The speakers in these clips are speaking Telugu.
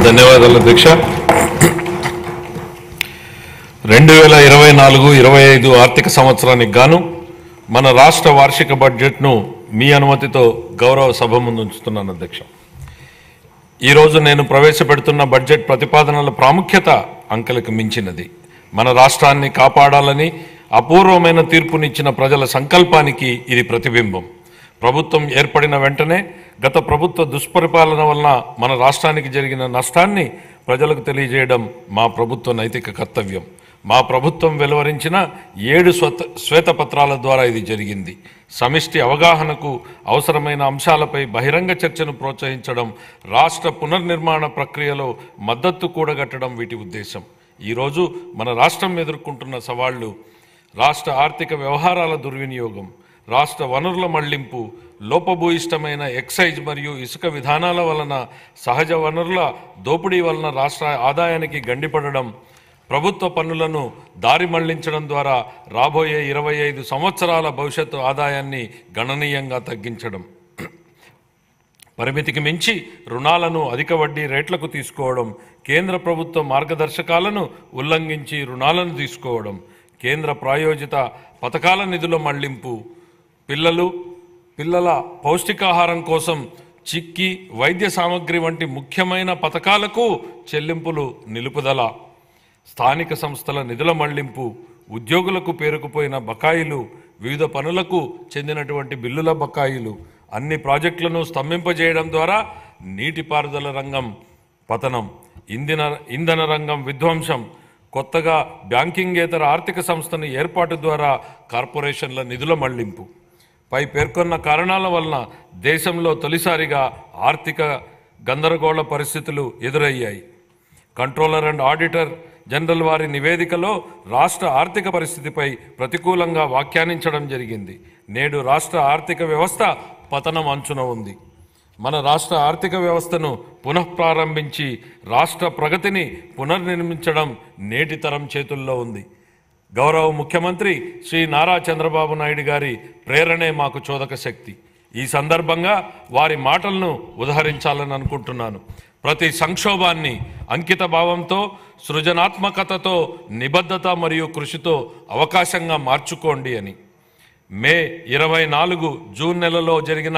ధన్యవాదాలు అధ్యక్ష. 2024-25 ఆర్థిక సంవత్సరానికి గాను మన రాష్ట్ర వార్షిక బడ్జెట్ను మీ అనుమతితో గౌరవ సభ ముందు ఉంచుతున్నాను అధ్యక్ష. ఈరోజు నేను ప్రవేశపెడుతున్న బడ్జెట్ ప్రతిపాదనల ప్రాముఖ్యత అంకెలకు మించినది. మన రాష్ట్రాన్ని కాపాడాలని అపూర్వమైన తీర్పునిచ్చిన ప్రజల సంకల్పానికి ఇది ప్రతిబింబం. ప్రభుత్వం ఏర్పడిన వెంటనే గత ప్రభుత్వ దుష్పరిపాలన వలన మన రాష్ట్రానికి జరిగిన నష్టాన్ని ప్రజలకు తెలియజేయడం మా ప్రభుత్వ నైతిక కర్తవ్యం. మా ప్రభుత్వం వెలువరించిన 7 శ్వేతపత్రాల ద్వారా ఇది జరిగింది. సమిష్టి అవగాహనకు అవసరమైన అంశాలపై బహిరంగ చర్చను ప్రోత్సహించడం, రాష్ట్ర పునర్నిర్మాణ ప్రక్రియలో మద్దతు కూడగట్టడం వీటి ఉద్దేశం. ఈరోజు మన రాష్ట్రం ఎదుర్కొంటున్న సవాళ్లు రాష్ట్ర ఆర్థిక వ్యవహారాల దుర్వినియోగం, రాష్ట్ర వనరుల మళ్లింపు, లోపభూయిష్టమైన ఎక్సైజ్ మరియు ఇసుక విధానాల వలన సహజ వనరుల దోపిడీ వలన రాష్ట్ర ఆదాయానికి గండిపడడం, ప్రభుత్వ పన్నులను దారి మళ్లించడం ద్వారా రాబోయే 25 సంవత్సరాల భవిష్యత్తు ఆదాయాన్ని గణనీయంగా తగ్గించడం, పరిమితికి మించి రుణాలను అధిక వడ్డీ రేట్లకు తీసుకోవడం, కేంద్ర ప్రభుత్వ మార్గదర్శకాలను ఉల్లంఘించి రుణాలను తీసుకోవడం, కేంద్ర ప్రాయోజిత పథకాల నిధుల మళ్లింపు, పిల్లల పౌష్టికాహారం కోసం చిక్కి వైద్య సామగ్రి వంటి ముఖ్యమైన పథకాలకు చెల్లింపులు నిలుపుదల, స్థానిక సంస్థల నిధుల మళ్లింపు, ఉద్యోగులకు పేరుకుపోయిన బకాయిలు, వివిధ పనులకు చెందినటువంటి బిల్లుల బకాయిలు, అన్ని ప్రాజెక్టులను స్తంభింపజేయడం ద్వారా నీటిపారుదల రంగం పతనం, ఇంధన రంగం విధ్వంసం, కొత్తగా బ్యాంకింగేతర ఆర్థిక సంస్థను ఏర్పాటు ద్వారా కార్పొరేషన్ల నిధుల మళ్లింపు పై పేర్కొన్న కారణాల వలన దేశంలో తొలిసారిగా ఆర్థిక గందరగోళ పరిస్థితులు ఎదురయ్యాయి. కంట్రోలర్ అండ్ ఆడిటర్ జనరల్ వారి నివేదికలో రాష్ట్ర ఆర్థిక పరిస్థితిపై ప్రతికూలంగా వ్యాఖ్యానించడం జరిగింది. నేడు రాష్ట్ర ఆర్థిక వ్యవస్థ పతనం అంచున ఉంది. మన రాష్ట్ర ఆర్థిక వ్యవస్థను పునఃప్రారంభించి రాష్ట్ర ప్రగతిని పునర్నిర్మించడం నేటి తరం చేతుల్లో ఉంది. గౌరవ ముఖ్యమంత్రి శ్రీ నారా చంద్రబాబు నాయుడు గారి ప్రేరణే మాకు చోదక శక్తి. ఈ సందర్భంగా వారి మాటలను ఉదహరించాలని అనుకుంటున్నాను. ప్రతి సంక్షోభాన్ని అంకిత భావంతో, సృజనాత్మకతతో, నిబద్ధత మరియు కృషితో అవకాశంగా మార్చుకోండి అని. మే 24 జూన్ నెలలో జరిగిన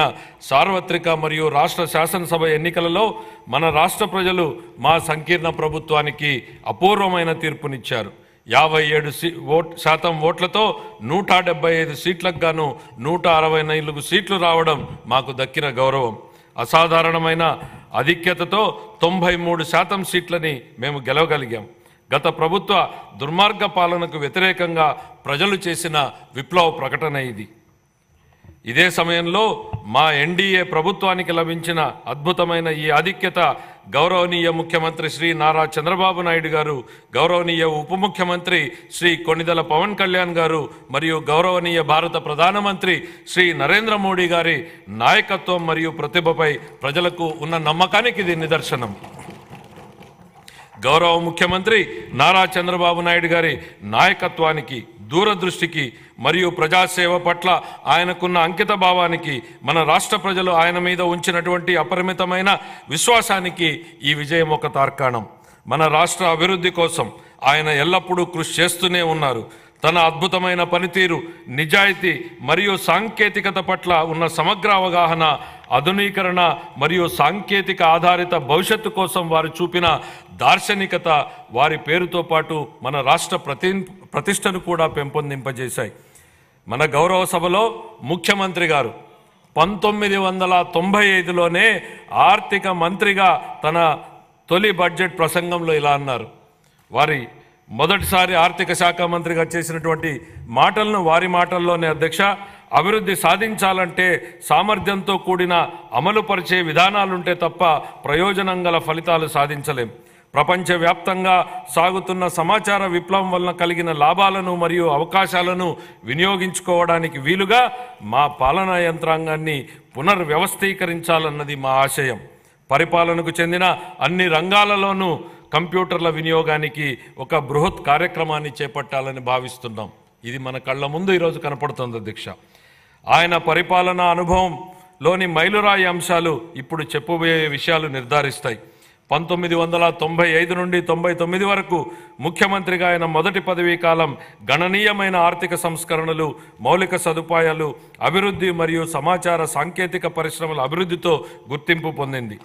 సార్వత్రిక మరియు రాష్ట్ర శాసనసభ ఎన్నికలలో మన రాష్ట్ర ప్రజలు మా సంకీర్ణ ప్రభుత్వానికి అపూర్వమైన తీర్పునిచ్చారు. 57% ఓట్లతో 175 సీట్లకు గాను 164 సీట్లు రావడం మాకు దక్కిన గౌరవం. అసాధారణమైన ఆధిక్యతతో 93% సీట్లని మేము గెలవగలిగాం. గత ప్రభుత్వ దుర్మార్గ పాలనకు వ్యతిరేకంగా ప్రజలు చేసిన విప్లవ ప్రకటన ఇది. ఇదే సమయంలో మా ఎన్డీఏ ప్రభుత్వానికి లభించిన అద్భుతమైన ఈ ఆధిక్యత గౌరవనీయ ముఖ్యమంత్రి శ్రీ నారా చంద్రబాబు నాయుడు గారు, గౌరవనీయ ఉప ముఖ్యమంత్రి శ్రీ కొణిదెల పవన్ కళ్యాణ్ గారు మరియు గౌరవనీయ భారత ప్రధానమంత్రి శ్రీ నరేంద్ర మోడీ గారి నాయకత్వం మరియు ప్రతిభపై ప్రజలకు ఉన్న నమ్మకానికి ఇది నిదర్శనం. గౌరవ ముఖ్యమంత్రి నారా చంద్రబాబు నాయుడు గారి నాయకత్వానికి, దూరదృష్టికి మరియు ప్రజాసేవ పట్ల ఆయనకున్న అంకిత భావానికి, మన రాష్ట్ర ప్రజలు ఆయన మీద ఉంచినటువంటి అపరిమితమైన విశ్వాసానికి ఈ విజయం ఒక తార్కాణం. మన రాష్ట్ర అభివృద్ధి కోసం ఆయన ఎల్లప్పుడూ కృషి చేస్తూనే ఉన్నారు. తన అద్భుతమైన పనితీరు, నిజాయితీ మరియు సాంకేతికత పట్ల ఉన్న సమగ్ర అవగాహన, ఆధునీకరణ మరియు సాంకేతిక ఆధారిత భవిష్యత్తు కోసం వారు చూపిన దార్శనికత వారి పేరుతో పాటు మన రాష్ట్ర ప్రతిష్టను కూడా పెంపొందింపజేశాయి. మన గౌరవ సభలో ముఖ్యమంత్రి గారు 1995లోనే ఆర్థిక మంత్రిగా తన తొలి బడ్జెట్ ప్రసంగంలో ఇలా అన్నారు. వారి మొదటిసారి ఆర్థిక శాఖ మంత్రిగా చేసినటువంటి మాటలను వారి మాటల్లోనే అధ్యక్ష, అభివృద్ధి సాధించాలంటే సామర్థ్యంతో కూడిన అమలుపరిచే విధానాలుంటే తప్ప ప్రయోజనం గల ఫలితాలు సాధించలేం. ప్రపంచవ్యాప్తంగా సాగుతున్న సమాచార విప్లవం వలన కలిగిన లాభాలను మరియు అవకాశాలను వినియోగించుకోవడానికి వీలుగా మా పాలనా యంత్రాంగాన్ని పునర్వ్యవస్థీకరించాలన్నది మా ఆశయం. పరిపాలనకు చెందిన అన్ని రంగాలలోనూ కంప్యూటర్ల వినియోగానికి ఒక బృహత్ కార్యక్రమాన్ని చేపట్టాలని భావిస్తున్నాం. ఇది మన కళ్ళ ముందు ఈరోజు కనపడుతుంది అధ్యక్ష. ఆయన పరిపాలనా అనుభవంలోని మైలురాయి అంశాలు ఇప్పుడు చెప్పబోయే విషయాలు నిర్ధారిస్తాయి. 1995 నుండి 99 వరకు ముఖ్యమంత్రిగా ఆయన మొదటి పదవీ కాలం గణనీయమైన ఆర్థిక సంస్కరణలు, మౌలిక సదుపాయాలు, అభివృద్ధి మరియు సమాచార సాంకేతిక పరిశ్రమల అభివృద్ధితో గుర్తింపు పొందింది.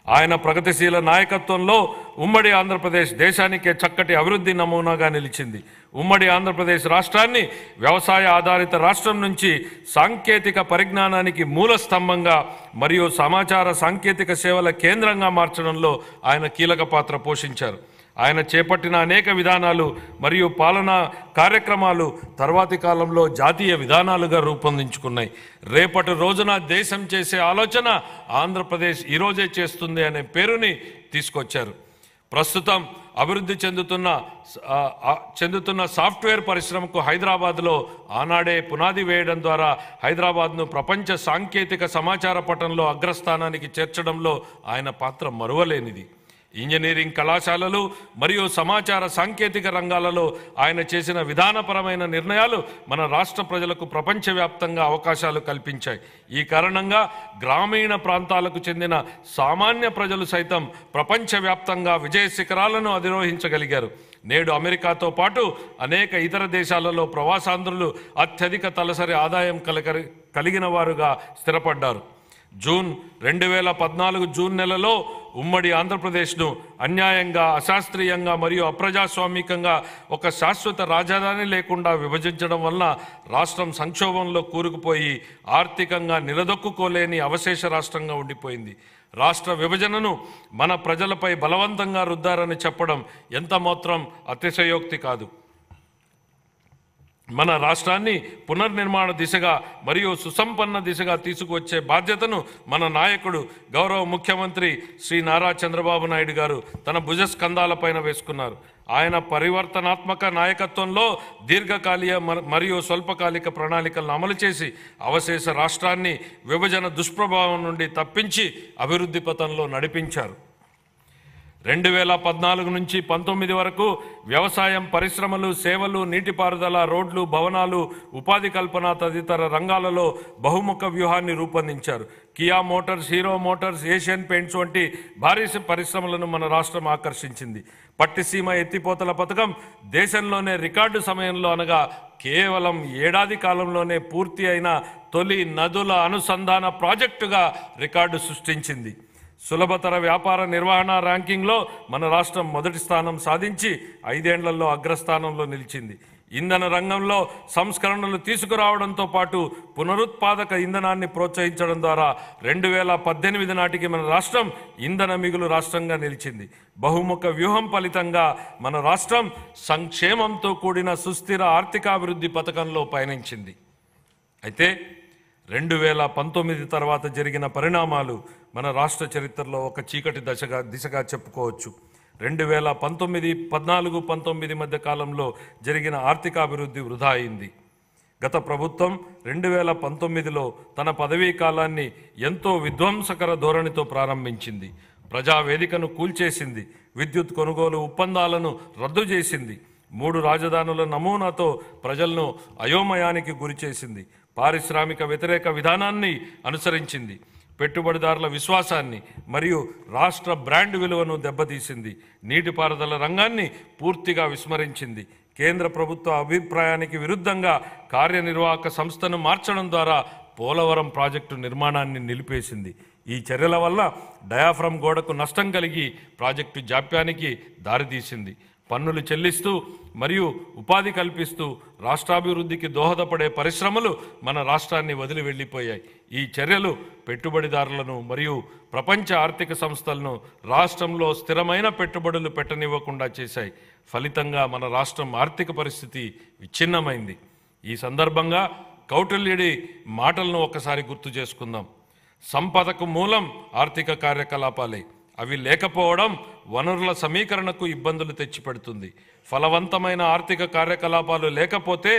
ఆయన ప్రగతిశీల నాయకత్వంలో ఉమ్మడి ఆంధ్రప్రదేశ్ దేశానికే చక్కటి అభివృద్ధి నమూనాగా నిలిచింది. ఉమ్మడి ఆంధ్రప్రదేశ్ రాష్ట్రాన్ని వ్యవసాయ ఆధారిత రాష్ట్రం నుంచి సాంకేతిక పరిజ్ఞానానికి మూల స్తంభంగా మరియు సమాచార సాంకేతిక సేవల కేంద్రంగా మార్చడంలో ఆయన కీలక పాత్ర పోషించారు. ఆయన చేపట్టిన అనేక విధానాలు మరియు పాలనా కార్యక్రమాలు తర్వాతి కాలంలో జాతీయ విధానాలుగా రూపొందించుకున్నాయి. రేపటి రోజున దేశం చేసే ఆలోచన ఆంధ్రప్రదేశ్ ఈరోజే చేస్తుంది అనే పేరుని తీసుకొచ్చారు. ప్రస్తుతం అభివృద్ధి చెందుతున్న సాఫ్ట్వేర్ పరిశ్రమకు హైదరాబాద్లో ఆనాడే పునాది వేయడం ద్వారా హైదరాబాద్ను ప్రపంచ సాంకేతిక సమాచార పటంలో అగ్రస్థానానికి చేర్చడంలో ఆయన పాత్ర మరువలేనిది. ఇంజనీరింగ్ కళాశాలలు మరియు సమాచార సాంకేతిక రంగాలలో ఆయన చేసిన విధానపరమైన నిర్ణయాలు మన రాష్ట్ర ప్రజలకు ప్రపంచవ్యాప్తంగా అవకాశాలు కల్పించాయి. ఈ కారణంగా గ్రామీణ ప్రాంతాలకు చెందిన సామాన్య ప్రజలు సైతం ప్రపంచవ్యాప్తంగా విజయ శిఖరాలను అధిరోహించగలిగారు. నేడు అమెరికాతో పాటు అనేక ఇతర దేశాలలో ప్రవాసాంధ్రులు అత్యధిక తలసరి ఆదాయం కలిగిన వారుగా స్థిరపడ్డారు. జూన్ 2014 జూన్ నెలలో ఉమ్మడి ఆంధ్రప్రదేశ్ను అన్యాయంగా, అశాస్త్రీయంగా మరియు అప్రజాస్వామికంగా ఒక శాశ్వత రాజధాని లేకుండా విభజించడం వలన రాష్ట్రం సంక్షోభంలో కూరుకుపోయి ఆర్థికంగా నిలదొక్కుకోలేని అవశేష రాష్ట్రంగా ఉండిపోయింది. రాష్ట్ర విభజనను మన ప్రజలపై బలవంతంగా రుద్దారని చెప్పడం ఎంత మాత్రం అతిశయోక్తి కాదు. మన రాష్ట్రాన్ని పునర్నిర్మాణ దిశగా మరియు సుసంపన్న దిశగా తీసుకువచ్చే బాధ్యతను మన నాయకుడు గౌరవ ముఖ్యమంత్రి శ్రీ నారా చంద్రబాబు నాయుడు గారు తన భుజస్కంధాలపైన వేసుకున్నారు. ఆయన పరివర్తనాత్మక నాయకత్వంలో దీర్ఘకాలిక మరియు స్వల్పకాలిక ప్రణాళికలను అమలు చేసి అవశేష రాష్ట్రాన్ని విభజన దుష్ప్రభావం నుండి తప్పించి అభివృద్ధి పథంలో నడిపించారు. 2014 నుంచి 19 వరకు వ్యవసాయం, పరిశ్రమలు, సేవలు, నీటిపారుదల, రోడ్లు, భవనాలు, ఉపాధి కల్పన తదితర రంగాలలో బహుముఖ వ్యూహాన్ని రూపొందించారు. Kia Motors, hero Motors, Asian paints వంటి భారీ పరిశ్రమలను మన రాష్ట్రం ఆకర్షించింది. పట్టిసీమ ఎత్తిపోతల పథకం దేశంలోనే రికార్డు సమయంలో అనగా కేవలం ఏడాది కాలంలోనే పూర్తి అయిన తొలి నదుల అనుసంధాన ప్రాజెక్టుగా రికార్డు సృష్టించింది. సులభతర వ్యాపార నిర్వహణ ర్యాంకింగ్లో మన రాష్ట్రం మొదటి స్థానం సాధించి 5 ఏళ్లలో అగ్రస్థానంలో నిలిచింది. ఇంధన రంగంలో సంస్కరణలు తీసుకురావడంతో పాటు పునరుత్పాదక ఇంధనాన్ని ప్రోత్సహించడం ద్వారా 2018 నాటికి మన రాష్ట్రం ఇంధన మిగులు రాష్ట్రంగా నిలిచింది. బహుముఖ వ్యూహం ఫలితంగా మన రాష్ట్రం సంక్షేమంతో కూడిన సుస్థిర ఆర్థికాభివృద్ధి పథకంలో పయనించింది. అయితే 2019 తర్వాత జరిగిన పరిణామాలు మన రాష్ట్ర చరిత్రలో ఒక చీకటి దిశగా చెప్పుకోవచ్చు. 2014-19 మధ్య కాలంలో జరిగిన ఆర్థికాభివృద్ధి వృధా అయింది. గత ప్రభుత్వం 2019లో తన పదవీ కాలాన్ని ఎంతో విధ్వంసకర ధోరణితో ప్రారంభించింది. ప్రజావేదికను కూల్చేసింది, విద్యుత్ కొనుగోలు ఒప్పందాలను రద్దు చేసింది, 3 రాజధానుల నమూనాతో ప్రజలను అయోమయానికి గురిచేసింది, పారిశ్రామిక వ్యతిరేక విధానాన్ని అనుసరించింది, పెట్టుబడిదారుల విశ్వాసాన్ని మరియు రాష్ట్ర బ్రాండ్ విలువను దెబ్బతీసింది, నీటిపారుదల రంగాన్ని పూర్తిగా విస్మరించింది, కేంద్ర ప్రభుత్వ అభిప్రాయానికి విరుద్ధంగా కార్యనిర్వాహక సంస్థను మార్చడం ద్వారా పోలవరం ప్రాజెక్టు నిర్మాణాన్ని నిలిపేసింది. ఈ చర్యల వల్ల డయాఫ్రమ్ గోడకు నష్టం కలిగి ప్రాజెక్టు జాప్యానికి దారితీసింది. పన్నులు చెల్లిస్తూ మరియు ఉపాధి కల్పిస్తూ రాష్ట్రాభివృద్ధికి దోహదపడే పరిశ్రమలు మన రాష్ట్రాన్ని వదిలి వెళ్ళిపోయాయి. ఈ చర్యలు పెట్టుబడిదారులను మరియు ప్రపంచ ఆర్థిక సంస్థలను రాష్ట్రంలో స్థిరమైన పెట్టుబడులు పెట్టనివ్వకుండా చేశాయి. ఫలితంగా మన రాష్ట్రం ఆర్థిక పరిస్థితి విచ్ఛిన్నమైంది. ఈ సందర్భంగా కౌటిల్యుడి మాటలను ఒకసారి గుర్తు చేసుకుందాం. సంపదకు మూలం ఆర్థిక కార్యకలాపాలే. అవి లేకపోవడం వనరుల సమీకరణకు ఇబ్బందులు తెచ్చిపెడుతుంది. ఫలవంతమైన ఆర్థిక కార్యకలాపాలు లేకపోతే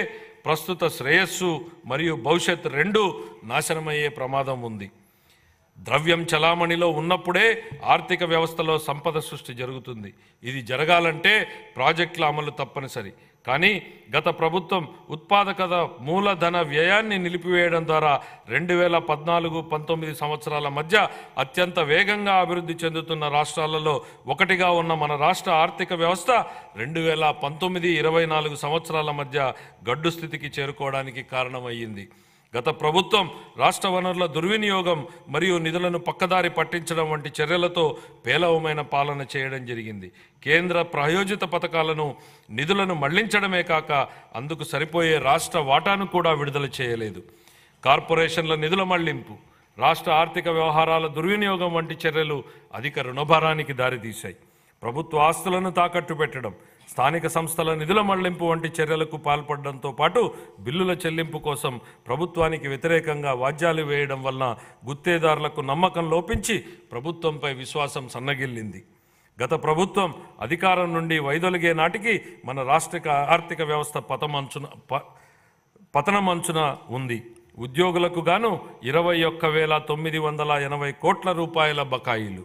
ప్రస్తుత శ్రేయస్సు మరియు భవిష్యత్ రెండూ నాశనమయ్యే ప్రమాదం ఉంది. ద్రవ్యం చలామణిలో ఉన్నప్పుడే ఆర్థిక వ్యవస్థలో సంపద సృష్టి జరుగుతుంది. ఇది జరగాలంటే ప్రాజెక్టుల అమలు తప్పనిసరి. కానీ గత ప్రభుత్వం ఉత్పాదకత మూలధన వ్యయాన్ని నిలిపివేయడం ద్వారా 2014-19 సంవత్సరాల మధ్య అత్యంత వేగంగా అభివృద్ధి చెందుతున్న రాష్ట్రాలలో ఒకటిగా ఉన్న మన రాష్ట్ర ఆర్థిక వ్యవస్థ 2019-24 సంవత్సరాల మధ్య గడ్డు స్థితికి చేరుకోవడానికి కారణమయ్యింది. గత ప్రభుత్వం రాష్ట్ర వనరుల దుర్వినియోగం మరియు నిధులను పక్కదారి పట్టించడం వంటి చర్యలతో పేలవమైన పాలన చేయడం జరిగింది. కేంద్ర ప్రాయోజిత పథకాలను నిధులను మళ్లించడమే కాక అందుకు సరిపోయే రాష్ట్ర వాటాను కూడా విడుదల చేయలేదు. కార్పొరేషన్ల నిధుల మళ్లింపు, రాష్ట్ర ఆర్థిక వ్యవహారాల దుర్వినియోగం వంటి చర్యలు అధిక రుణభారానికి దారితీశాయి. ప్రభుత్వ ఆస్తులను తాకట్టు పెట్టడం, స్థానిక సంస్థల నిధుల మళ్లింపు వంటి చర్యలకు పాల్పడడంతో పాటు బిల్లుల చెల్లింపు కోసం ప్రభుత్వానికి వ్యతిరేకంగా వాద్యాలు వేయడం వలన గుత్తేదారులకు నమ్మకం లోపించి ప్రభుత్వంపై విశ్వాసం సన్నగిల్లింది. గత ప్రభుత్వం అధికారం నుండి వైదొలిగే నాటికి మన రాష్ట్ర ఆర్థిక వ్యవస్థ పతనమంచున ఉంది. ఉద్యోగులకు గాను 21,980 కోట్ల రూపాయల బకాయిలు,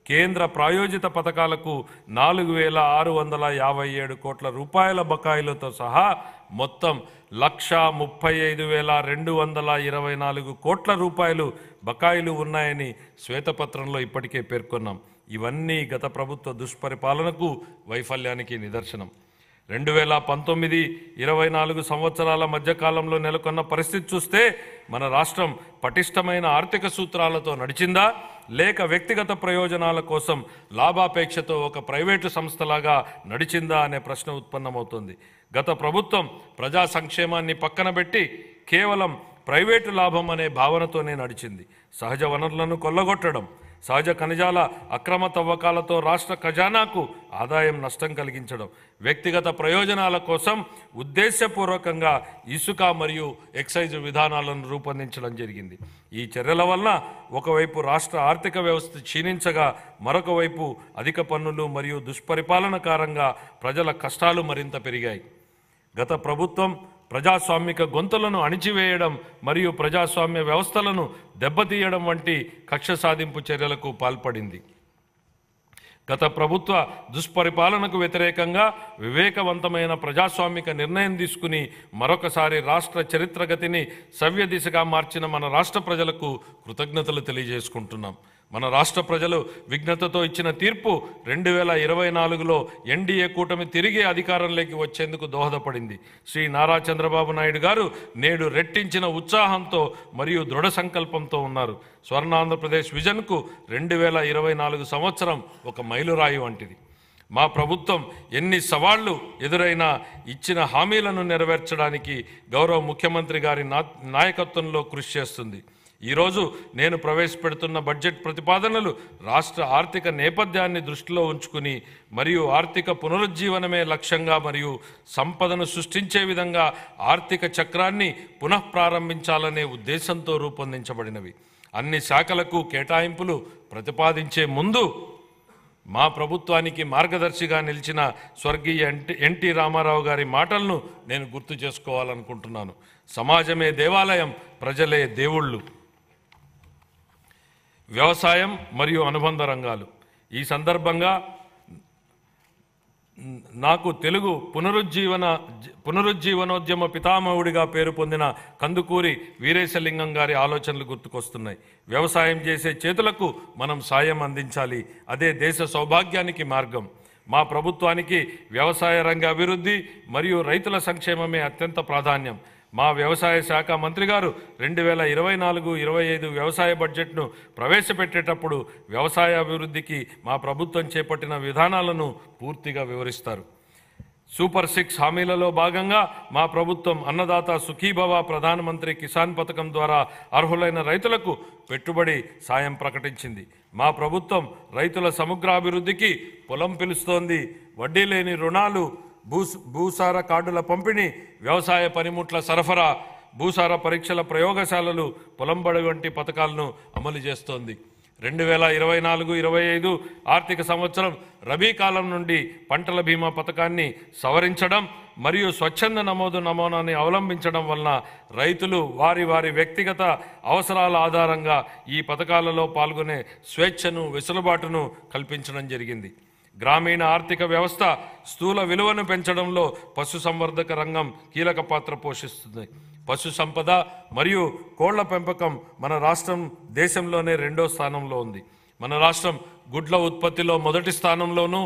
కేంద్ర ప్రాయోజిత పథకాలకు 4,657 కోట్ల రూపాయల బకాయిలతో సహా మొత్తం 1,35,224 కోట్ల రూపాయలు బకాయిలు ఉన్నాయని శ్వేతపత్రంలో ఇప్పటికే పేర్కొన్నాం. ఇవన్నీ గత ప్రభుత్వ దుష్పరిపాలనకు, వైఫల్యానికి నిదర్శనం. 2019-24 సంవత్సరాల మధ్యకాలంలో నెలకొన్న పరిస్థితి చూస్తే మన రాష్ట్రం పటిష్టమైన ఆర్థిక సూత్రాలతో నడిచిందా, లేక వ్యక్తిగత ప్రయోజనాల కోసం లాభాపేక్షతో ఒక ప్రైవేటు సంస్థలాగా నడిచిందా అనే ప్రశ్న ఉత్పన్నమవుతుంది. గత ప్రభుత్వం ప్రజా సంక్షేమాన్ని పక్కన పెట్టి కేవలం ప్రైవేటు లాభం అనే భావనతోనే నడిచింది. సహజ వనరులను కొల్లగొట్టడం, సహజ ఖనిజాల అక్రమ తవ్వకాలతో రాష్ట్ర ఖజానాకు ఆదాయం నష్టం కలిగించడం, వ్యక్తిగత ప్రయోజనాల కోసం ఉద్దేశపూర్వకంగా ఇసుక మరియు ఎక్సైజ్ విధానాలను రూపొందించడం జరిగింది. ఈ చర్యల వలన ఒకవైపు రాష్ట్ర ఆర్థిక వ్యవస్థ క్షీణించగా, మరొక వైపు అధిక పన్నులు మరియు దుష్పరిపాలన కారణంగా ప్రజల కష్టాలు మరింత పెరిగాయి. గత ప్రభుత్వం ప్రజాస్వామిక గొంతులను అణిచివేయడం మరియు ప్రజాస్వామ్య వ్యవస్థలను దెబ్బతీయడం వంటి కక్ష సాధింపు చర్యలకు పాల్పడింది. గత ప్రభుత్వ దుష్పరిపాలనకు వ్యతిరేకంగా వివేకవంతమైన ప్రజాస్వామిక నిర్ణయం తీసుకుని మరొకసారి రాష్ట్ర చరిత్రగతిని సవ్య దిశగా మార్చిన మన రాష్ట్ర ప్రజలకు కృతజ్ఞతలు తెలియజేసుకుంటున్నాం. మన రాష్ట్ర ప్రజలు విఘ్నతతో ఇచ్చిన తీర్పు 2024లో ఎన్డీఏ కూటమి తిరిగి అధికారంలోకి వచ్చేందుకు దోహదపడింది. శ్రీ నారా చంద్రబాబు నాయుడు గారు నేడు రెట్టించిన ఉత్సాహంతో మరియు దృఢ సంకల్పంతో ఉన్నారు. స్వర్ణాంధ్రప్రదేశ్ విజన్కు 2024 సంవత్సరం ఒక మైలురాయి వంటిది. మా ప్రభుత్వం ఎన్ని సవాళ్లు ఎదురైనా ఇచ్చిన హామీలను నెరవేర్చడానికి గౌరవ ముఖ్యమంత్రి గారి నాయకత్వంలో కృషి చేస్తుంది. ఈరోజు నేను ప్రవేశపెడుతున్న బడ్జెట్ ప్రతిపాదనలు రాష్ట్ర ఆర్థిక నేపథ్యాన్ని దృష్టిలో ఉంచుకుని మరియు ఆర్థిక పునరుజ్జీవనమే లక్ష్యంగా మరియు సంపదను సృష్టించే విధంగా ఆర్థిక చక్రాన్ని పునఃప్రారంభించాలనే ఉద్దేశంతో రూపొందించబడినవి. అన్ని శాఖలకు కేటాయింపులు ప్రతిపాదించే ముందు మా ప్రభుత్వానికి మార్గదర్శిగా నిలిచిన స్వర్గీయ ఎన్టీ రామారావు గారి మాటలను నేను గుర్తు చేసుకోవాలనుకుంటున్నాను. సమాజమే దేవాలయం, ప్రజలే దేవుళ్ళు. వ్యవసాయం మరియు అనుబంధ రంగాలు. ఈ సందర్భంగా నాకు తెలుగు పునరుజ్జీవనోద్యమ పితామహుడిగా పేరు పొందిన కందుకూరి వీరేశలింగం గారి ఆలోచనలు గుర్తుకొస్తున్నాయి. వ్యవసాయం చేసే చేతులకు మనం సాయం అందించాలి, అదే దేశ సౌభాగ్యానికి మార్గం. మా ప్రభుత్వానికి వ్యవసాయ రంగ అభివృద్ధి మరియు రైతుల సంక్షేమమే అత్యంత ప్రాధాన్యం. మా వ్యవసాయ శాఖ మంత్రి గారు 2024-25 వ్యవసాయ బడ్జెట్ను ప్రవేశపెట్టేటప్పుడు వ్యవసాయ అభివృద్ధికి మా ప్రభుత్వం చేపట్టిన విధానాలను పూర్తిగా వివరిస్తారు. సూపర్ 6 హామీలలో భాగంగా మా ప్రభుత్వం అన్నదాత సుఖీభవ ప్రధానమంత్రి కిసాన్ పథకం ద్వారా అర్హులైన రైతులకు పెట్టుబడి సాయం ప్రకటించింది. మా ప్రభుత్వం రైతుల సమగ్రాభివృద్ధికి పొలం పిలుస్తోంది. వడ్డీ లేని రుణాలు, భూసార కార్డుల పంపిణీ, వ్యవసాయ పనిముట్ల సరఫరా, భూసార పరీక్షల ప్రయోగశాలలు, పొలంబడి వంటి పథకాలను అమలు చేస్తోంది. 2024-25 ఆర్థిక సంవత్సరం రబీ కాలం నుండి పంటల బీమా పథకాన్ని సవరించడం మరియు స్వచ్ఛంద నమూనాన్ని అవలంబించడం వలన రైతులు వారి వ్యక్తిగత అవసరాల ఆధారంగా ఈ పథకాలలో పాల్గొనే స్వేచ్ఛను, వెసులుబాటును కల్పించడం జరిగింది. గ్రామీణ ఆర్థిక వ్యవస్థ స్థూల విలువను పెంచడంలో పశుసంవర్ధక రంగం కీలక పాత్ర పోషిస్తుంది. పశు సంపద మరియు కోళ్ల పెంపకం మన రాష్ట్రం దేశంలోనే 2వ స్థానంలో ఉంది. మన రాష్ట్రం గుడ్ల ఉత్పత్తిలో మొదటి స్థానంలోనూ,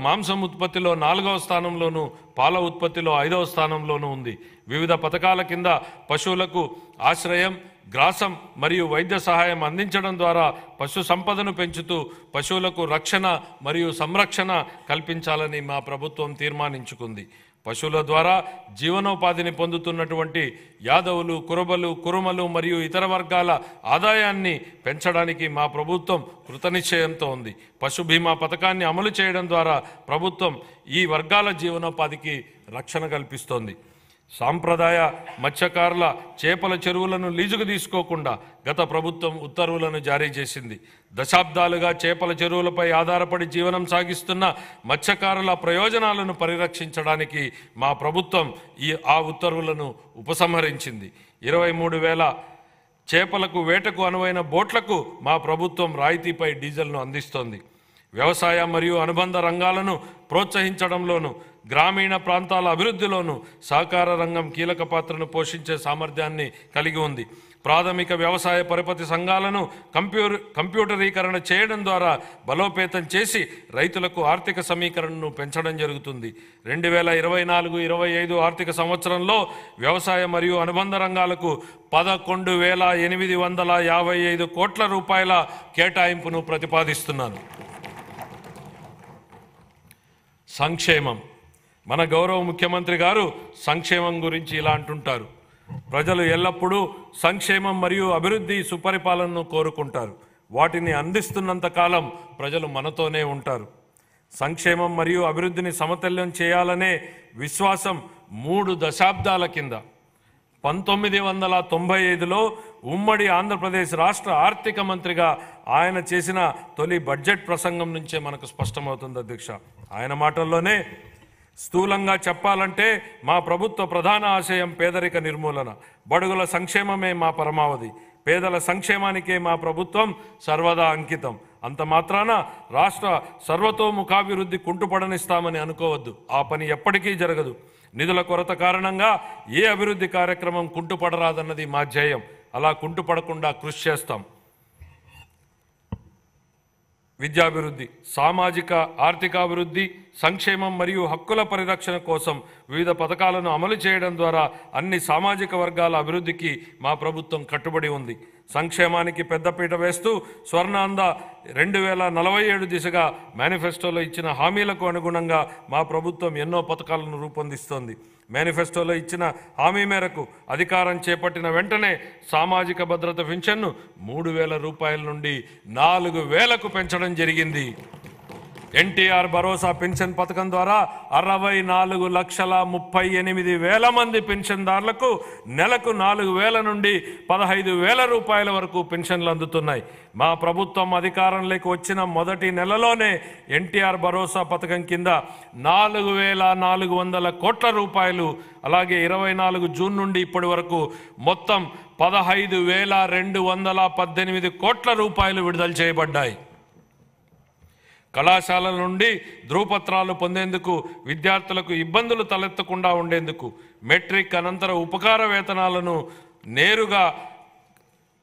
మాంసం ఉత్పత్తిలో 4వ స్థానంలోనూ, పాల ఉత్పత్తిలో 5వ స్థానంలోనూ ఉంది. వివిధ పథకాల కింద పశువులకు ఆశ్రయం, గ్రాసం మరియు వైద్య సహాయం అందించడం ద్వారా పశు సంపదను పెంచుతూ పశువులకు రక్షణ మరియు సంరక్షణ కల్పించాలని మా ప్రభుత్వం తీర్మానించుకుంది. పశువుల ద్వారా జీవనోపాధిని పొందుతున్నటువంటి యాదవులు, కురబలు, కురుమలు మరియు ఇతర వర్గాల ఆదాయాన్ని పెంచడానికి మా ప్రభుత్వం కృతనిశ్చయంతో ఉంది. పశు బీమా పథకాన్ని అమలు చేయడం ద్వారా ప్రభుత్వం ఈ వర్గాల జీవనోపాధికి రక్షణ కల్పిస్తోంది. సాంప్రదాయ మత్స్యకారుల చేపల చెరువులను లీజుకు తీసుకోకుండా గత ప్రభుత్వం ఉత్తర్వులను జారీ చేసింది. దశాబ్దాలుగా చేపల చెరువులపై ఆధారపడి జీవనం సాగిస్తున్న మత్స్యకారుల ప్రయోజనాలను పరిరక్షించడానికి మా ప్రభుత్వం ఆ ఉత్తర్వులను ఉపసంహరించింది. 23,000 చేపలకు వేటకు అనువైన బోట్లకు మా ప్రభుత్వం రాయితీపై డీజిల్ను అందిస్తోంది. వ్యవసాయ మరియు అనుబంధ రంగాలను ప్రోత్సహించడంలోనూ గ్రామీణ ప్రాంతాల అభివృద్ధిలోనూ సహకార రంగం కీలక పాత్రను పోషించే సామర్థ్యాన్ని కలిగి ఉంది. ప్రాథమిక వ్యవసాయ పరపతి సంఘాలను కంప్యూటరీకరణ చేయడం ద్వారా బలోపేతం చేసి రైతులకు ఆర్థిక సమీకరణను పెంచడం జరుగుతుంది. 2024-25 ఆర్థిక సంవత్సరంలో వ్యవసాయ మరియు అనుబంధ రంగాలకు 11,855 కోట్ల రూపాయల కేటాయింపును ప్రతిపాదిస్తున్నాను. సంక్షేమం. మన గౌరవ ముఖ్యమంత్రి గారు సంక్షేమం గురించి ఇలా అంటుంటారు: ప్రజలు ఎల్లప్పుడూ సంక్షేమం మరియు అభివృద్ధి, సుపరిపాలనను కోరుకుంటారు. వాటిని అందిస్తున్నంత కాలం ప్రజలు మనతోనే ఉంటారు. సంక్షేమం మరియు అభివృద్ధిని సమతుల్యం చేయాలనే విశ్వాసం 3 దశాబ్దాల కింద 1995లో ఉమ్మడి ఆంధ్రప్రదేశ్ రాష్ట్ర ఆర్థిక మంత్రిగా ఆయన చేసిన తొలి బడ్జెట్ ప్రసంగం నుంచే మనకు స్పష్టమవుతుంది అధ్యక్ష. ఆయన మాటల్లోనే స్థూలంగా చెప్పాలంటే మా ప్రభుత్వ ప్రధాన ఆశయం పేదరిక నిర్మూలన, బడుగుల సంక్షేమమే మా పరమావధి. పేదల సంక్షేమానికే మా ప్రభుత్వం సర్వదా అంకితం. అంత మాత్రాన రాష్ట్ర సర్వతోముఖాభివృద్ధి కుంటుపడనిస్తామని అనుకోవద్దు. ఆ పని ఎప్పటికీ జరగదు. నిధుల కొరత కారణంగా ఏ అభివృద్ధి కార్యక్రమం కుంటుపడరాదన్నది మా ధ్యేయం. అలా కుంటుపడకుండా కృషి చేస్తాం. విద్యాభివృద్ధి, సామాజిక ఆర్థికాభివృద్ధి, సంక్షేమం మరియు హక్కుల పరిరక్షణ కోసం వివిధ పథకాలను అమలు చేయడం ద్వారా అన్ని సామాజిక వర్గాల అభివృద్ధికి మా ప్రభుత్వం కట్టుబడి ఉంది. సంక్షేమానికి పెద్దపీట వేస్తూ స్వర్ణాంధ్ర 2047 దిశగా మేనిఫెస్టోలో ఇచ్చిన హామీలకు అనుగుణంగా మా ప్రభుత్వం ఎన్నో పథకాలను రూపొందిస్తోంది. మేనిఫెస్టోలో ఇచ్చిన హామీ మేరకు అధికారం చేపట్టిన వెంటనే సామాజిక భద్రత పెన్షన్ను 3,000 రూపాయల నుండి 4,000కు పెంచడం జరిగింది. ఎన్టీఆర్ భరోసా పెన్షన్ పథకం ద్వారా 64,38,000 మంది పెన్షన్దారులకు నెలకు 4,000 నుండి 15,000 రూపాయల వరకు పెన్షన్లు అందుతున్నాయి. మా ప్రభుత్వం అధికారంలోకి వచ్చిన మొదటి నెలలోనే ఎన్టీఆర్ భరోసా పథకం కింద 4,400 కోట్ల రూపాయలు, అలాగే 24 జూన్ నుండి ఇప్పటి వరకు మొత్తం 15,218 కోట్ల రూపాయలు విడుదల చేయబడ్డాయి. కళాశాలల నుండి ధృవపత్రాలు పొందేందుకు విద్యార్థులకు ఇబ్బందులు తలెత్తకుండా ఉండేందుకు మెట్రిక్ అనంతర ఉపకార వేతనాలను నేరుగా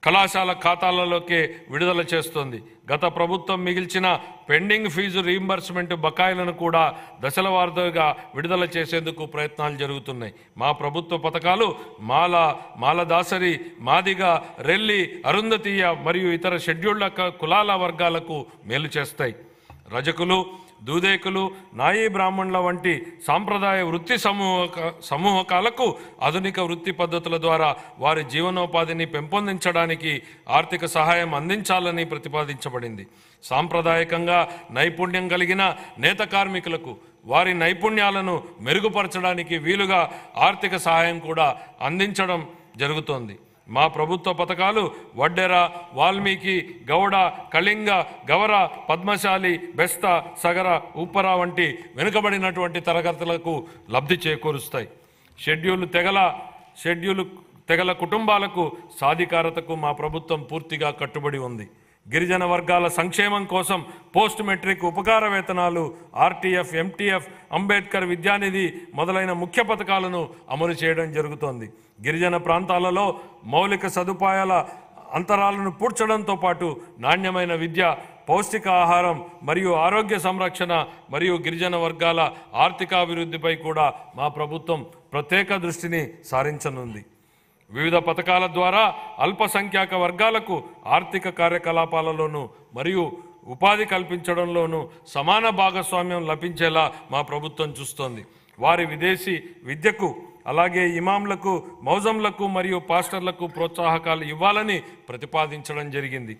కళాశాల ఖాతాలలోకే విడుదల చేస్తోంది. గత ప్రభుత్వం మిగిల్చిన పెండింగ్ ఫీజు రీయింబర్స్మెంట్ బకాయిలను కూడా దశల వారీగా విడుదల చేసేందుకు ప్రయత్నాలు జరుగుతున్నాయి. మా ప్రభుత్వ పథకాలు మాలదాసరి, మాదిగ, రెల్లి, అరుంధతీయ మరియు ఇతర షెడ్యూల్డ్ కులాల వర్గాలకు మేలు చేస్తాయి. రజకులు, దూదేకులు, నాయీ బ్రాహ్మణుల వంటి సాంప్రదాయ వృత్తి సమూహకాలకు ఆధునిక వృత్తి పద్ధతుల ద్వారా వారి జీవనోపాధిని పెంపొందించడానికి ఆర్థిక సహాయం అందించాలని ప్రతిపాదించబడింది. సాంప్రదాయకంగా నైపుణ్యం కలిగిన నేత కార్మికులకు వారి నైపుణ్యాలను మెరుగుపరచడానికి వీలుగా ఆర్థిక సహాయం కూడా అందించడం జరుగుతోంది. మా ప్రభుత్వ పథకాలు వడ్డెర, వాల్మీకి, గౌడ, కళింగ, గవర, పద్మశాలి, బెస్త, సగర, ఉప్పర వంటి వెనుకబడినటువంటి తరగతులకు లబ్ధి చేకూరుస్తాయి. షెడ్యూల్ తెగల కుటుంబాలకు సాధికారతకు మా ప్రభుత్వం పూర్తిగా కట్టుబడి ఉంది. గిరిజన వర్గాల సంక్షేమం కోసం పోస్ట్ మెట్రిక్ ఉపకార వేతనాలు, ఆర్టీఎఫ్, ఎంటీఎఫ్, అంబేద్కర్ విద్యానిధి మొదలైన ముఖ్య పథకాలను అమలు చేయడం జరుగుతోంది. గిరిజన ప్రాంతాలలో మౌలిక సదుపాయాల అంతరాలను పూడ్చడంతో పాటు నాణ్యమైన విద్య, పౌష్టిక ఆహారం మరియు ఆరోగ్య సంరక్షణ మరియు గిరిజన వర్గాల ఆర్థికాభివృద్ధిపై కూడా మా ప్రభుత్వం ప్రత్యేక దృష్టిని సారించనుంది. వివిధ పథకాల ద్వారా అల్పసంఖ్యాక వర్గాలకు ఆర్థిక కార్యకలాపాలలోనూ మరియు ఉపాధి కల్పించడంలోనూ సమాన భాగస్వామ్యం లభించేలా మా ప్రభుత్వం చూస్తోంది. వారి విదేశీ విద్యకు, అలాగే ఇమాంలకు, మౌజంలకు మరియు పాస్టర్లకు ప్రోత్సాహకాలు ఇవ్వాలని ప్రతిపాదించడం జరిగింది.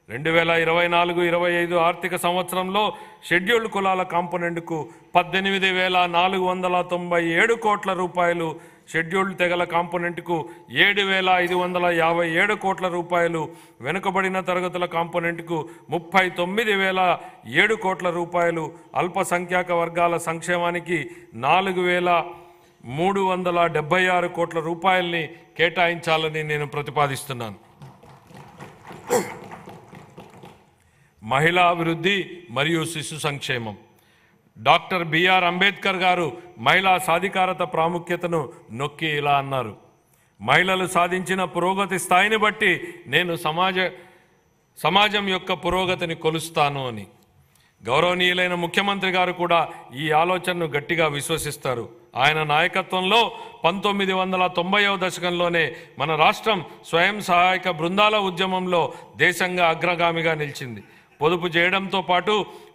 2024-25 ఆర్థిక సంవత్సరంలో షెడ్యూల్డ్ కులాల కాంపోనెంట్కు 18,497 కోట్ల రూపాయలు, షెడ్యూల్డ్ తెగల కాంపోనెంట్కు 7,557 కోట్ల రూపాయలు, వెనుకబడిన తరగతుల కాంపోనెంట్కు 39,007 కోట్ల రూపాయలు, అల్పసంఖ్యాక వర్గాల సంక్షేమానికి 4,376 కోట్ల రూపాయల్ని కేటాయించాలని నేను ప్రతిపాదిస్తున్నాను. మహిళా అభివృద్ధి మరియు శిశు సంక్షేమం. డాక్టర్ బిఆర్ అంబేద్కర్ గారు మహిళా సాధికారత ప్రాముఖ్యతను నొక్కి ఇలా అన్నారు: మహిళలు సాధించిన పురోగతి స్థాయిని బట్టి నేను సమాజం యొక్క పురోగతిని కొలుస్తాను అని. గౌరవనీయులైన ముఖ్యమంత్రి గారు కూడా ఈ ఆలోచనను గట్టిగా విశ్వసిస్తారు. ఆయన నాయకత్వంలో 1990వ దశకంలోనే మన రాష్ట్రం స్వయం సహాయక బృందాల ఉద్యమంలో దేశంగా అగ్రగామిగా నిలిచింది. పొదుపు చేయడంతో పాటు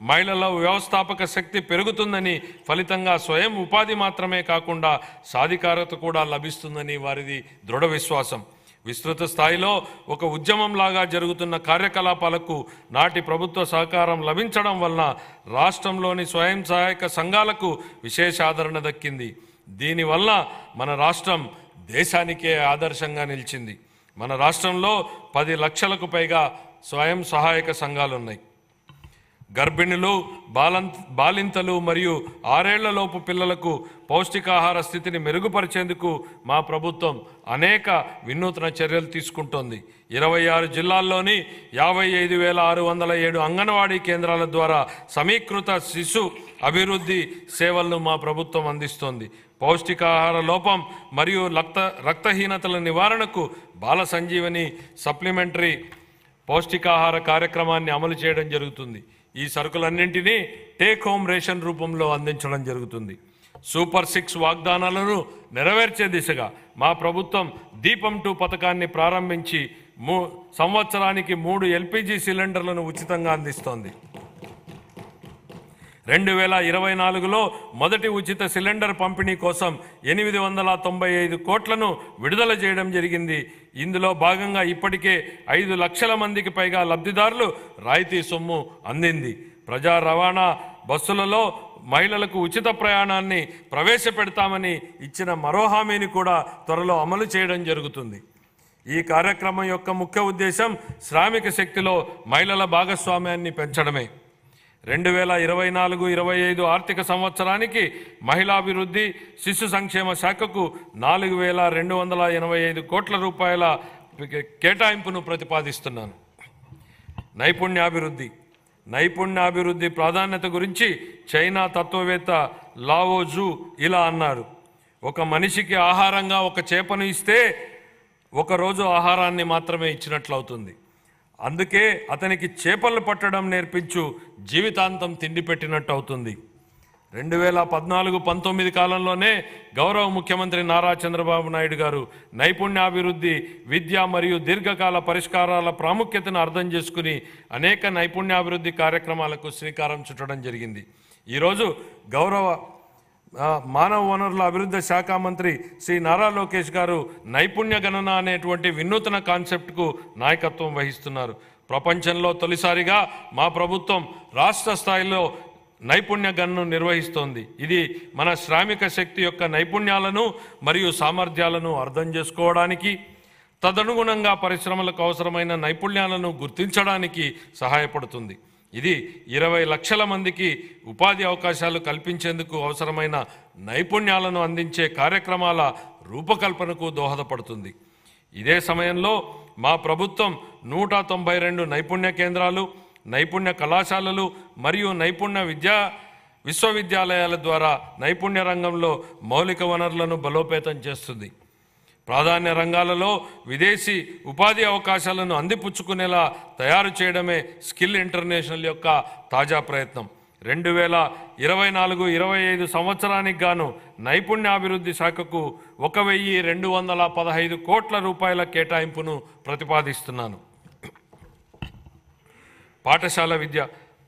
మహిళల వ్యవస్థాపక శక్తి పెరుగుతుందని, ఫలితంగా స్వయం ఉపాధి మాత్రమే కాకుండా సాధికారత కూడా లభిస్తుందని వారిది దృఢ విశ్వాసం. విస్తృత స్థాయిలో ఒక ఉద్యమంలాగా జరుగుతున్న కార్యకలాపాలకు నాటి ప్రభుత్వ సహకారం లభించడం వలన రాష్ట్రంలోని స్వయం సహాయక సంఘాలకు విశేష ఆదరణ దక్కింది. దీనివల్ల మన రాష్ట్రం దేశానికే ఆదర్శంగా నిలిచింది. మన రాష్ట్రంలో 10 లక్షలకు పైగా స్వయం సహాయక సంఘాలు ఉన్నాయి. గర్భిణులు, బాలింతలు మరియు 6 ఏళ్లలోపు పిల్లలకు పౌష్టికాహార స్థితిని మెరుగుపరిచేందుకు మా ప్రభుత్వం అనేక వినూత్న చర్యలు తీసుకుంటోంది. 26 జిల్లాల్లోని 55,607 అంగన్వాడీ కేంద్రాల ద్వారా సమీకృత శిశు అభివృద్ధి సేవలను మా ప్రభుత్వం అందిస్తోంది. పౌష్టికాహార లోపం మరియు రక్తహీనతల నివారణకు బాల సంజీవని సప్లిమెంటరీ పౌష్టికాహార కార్యక్రమాన్ని అమలు చేయడం జరుగుతుంది. ఈ సరుకులన్నింటినీ టేక్ హోమ్ రేషన్ రూపంలో అందించడం జరుగుతుంది. సూపర్ 6 వాగ్దానాలను నెరవేర్చే దిశగా మా ప్రభుత్వం దీపం 2 పథకాన్ని ప్రారంభించి సంవత్సరానికి 3 ఎల్పిజి సిలిండర్లను ఉచితంగా అందిస్తోంది. 2024లో మొదటి ఉచిత సిలిండర్ పంపిణీ కోసం 895 కోట్లను విడుదల చేయడం జరిగింది. ఇందులో భాగంగా ఇప్పటికే 5 లక్షల మందికి పైగా లబ్ధిదారులు రాయితీ సొమ్ము అందింది. ప్రజా రవాణా బస్సులలో మహిళలకు ఉచిత ప్రయాణాన్ని ప్రవేశపెడతామని ఇచ్చిన మరో హామీని కూడా త్వరలో అమలు చేయడం జరుగుతుంది. ఈ కార్యక్రమం యొక్క ముఖ్య ఉద్దేశం శ్రామిక శక్తిలో మహిళల భాగస్వామ్యాన్ని పెంచడమే. 2024-25 ఆర్థిక సంవత్సరానికి మహిళాభివృద్ధి శిశు సంక్షేమ శాఖకు 4,285 కోట్ల రూపాయల కేటాయింపును ప్రతిపాదిస్తున్నాను. నైపుణ్యాభివృద్ధి ప్రాధాన్యత గురించి చైనా తత్వవేత్త లావో జూ ఇలా అన్నారు: ఒక మనిషికి ఆహారంగా ఒక చేపను ఇస్తే ఒకరోజు ఆహారాన్ని మాత్రమే ఇచ్చినట్లవుతుంది. అందుకే అతనికి చేపలు పట్టడం నేర్పించు, జీవితాంతం తిండి పెట్టినట్టు అవుతుంది. 2014-19 కాలంలోనే గౌరవ ముఖ్యమంత్రి నారా చంద్రబాబు నాయుడు గారు నైపుణ్యాభివృద్ధి, విద్య మరియు దీర్ఘకాల పరిష్కారాల ప్రాముఖ్యతను అర్థం చేసుకుని అనేక నైపుణ్యాభివృద్ధి కార్యక్రమాలకు శ్రీకారం చుట్టడం జరిగింది. ఈరోజు గౌరవ మానవ వనరుల అభివృద్ధి శాఖ మంత్రి శ్రీ నారా లోకేష్ గారు నైపుణ్య గణన అనేటువంటి వినూతన కాన్సెప్ట్కు నాయకత్వం వహిస్తున్నారు. ప్రపంచంలో తొలిసారిగా మా ప్రభుత్వం రాష్ట్ర స్థాయిలో నైపుణ్య గణనను నిర్వహిస్తోంది. ఇది మన శ్రామిక శక్తి యొక్క నైపుణ్యాలను మరియు సామర్థ్యాలను అర్థం చేసుకోవడానికి, తదనుగుణంగా పరిశ్రమలకు అవసరమైన నైపుణ్యాలను గుర్తించడానికి సహాయపడుతుంది. ఇది 20 లక్షల మందికి ఉపాధి అవకాశాలు కల్పించేందుకు అవసరమైన నైపుణ్యాలను అందించే కార్యక్రమాల రూపకల్పనకు దోహదపడుతుంది. ఇదే సమయంలో మా ప్రభుత్వం 192 నైపుణ్య కేంద్రాలు, నైపుణ్య కళాశాలలు మరియు విశ్వవిద్యాలయాల ద్వారా నైపుణ్య రంగంలో మౌలిక వనరులను బలోపేతం చేస్తుంది. ప్రాధాన్య రంగాలలో విదేశీ ఉపాధి అవకాశాలను అందిపుచ్చుకునేలా తయారు చేయడమే స్కిల్ ఇంటర్నేషనల్ యొక్క తాజా ప్రయత్నం. 2024-25 సంవత్సరానికి గాను నైపుణ్యాభివృద్ధి శాఖకు 1,215 కోట్ల రూపాయల కేటాయింపును ప్రతిపాదిస్తున్నాను. పాఠశాల విద్య.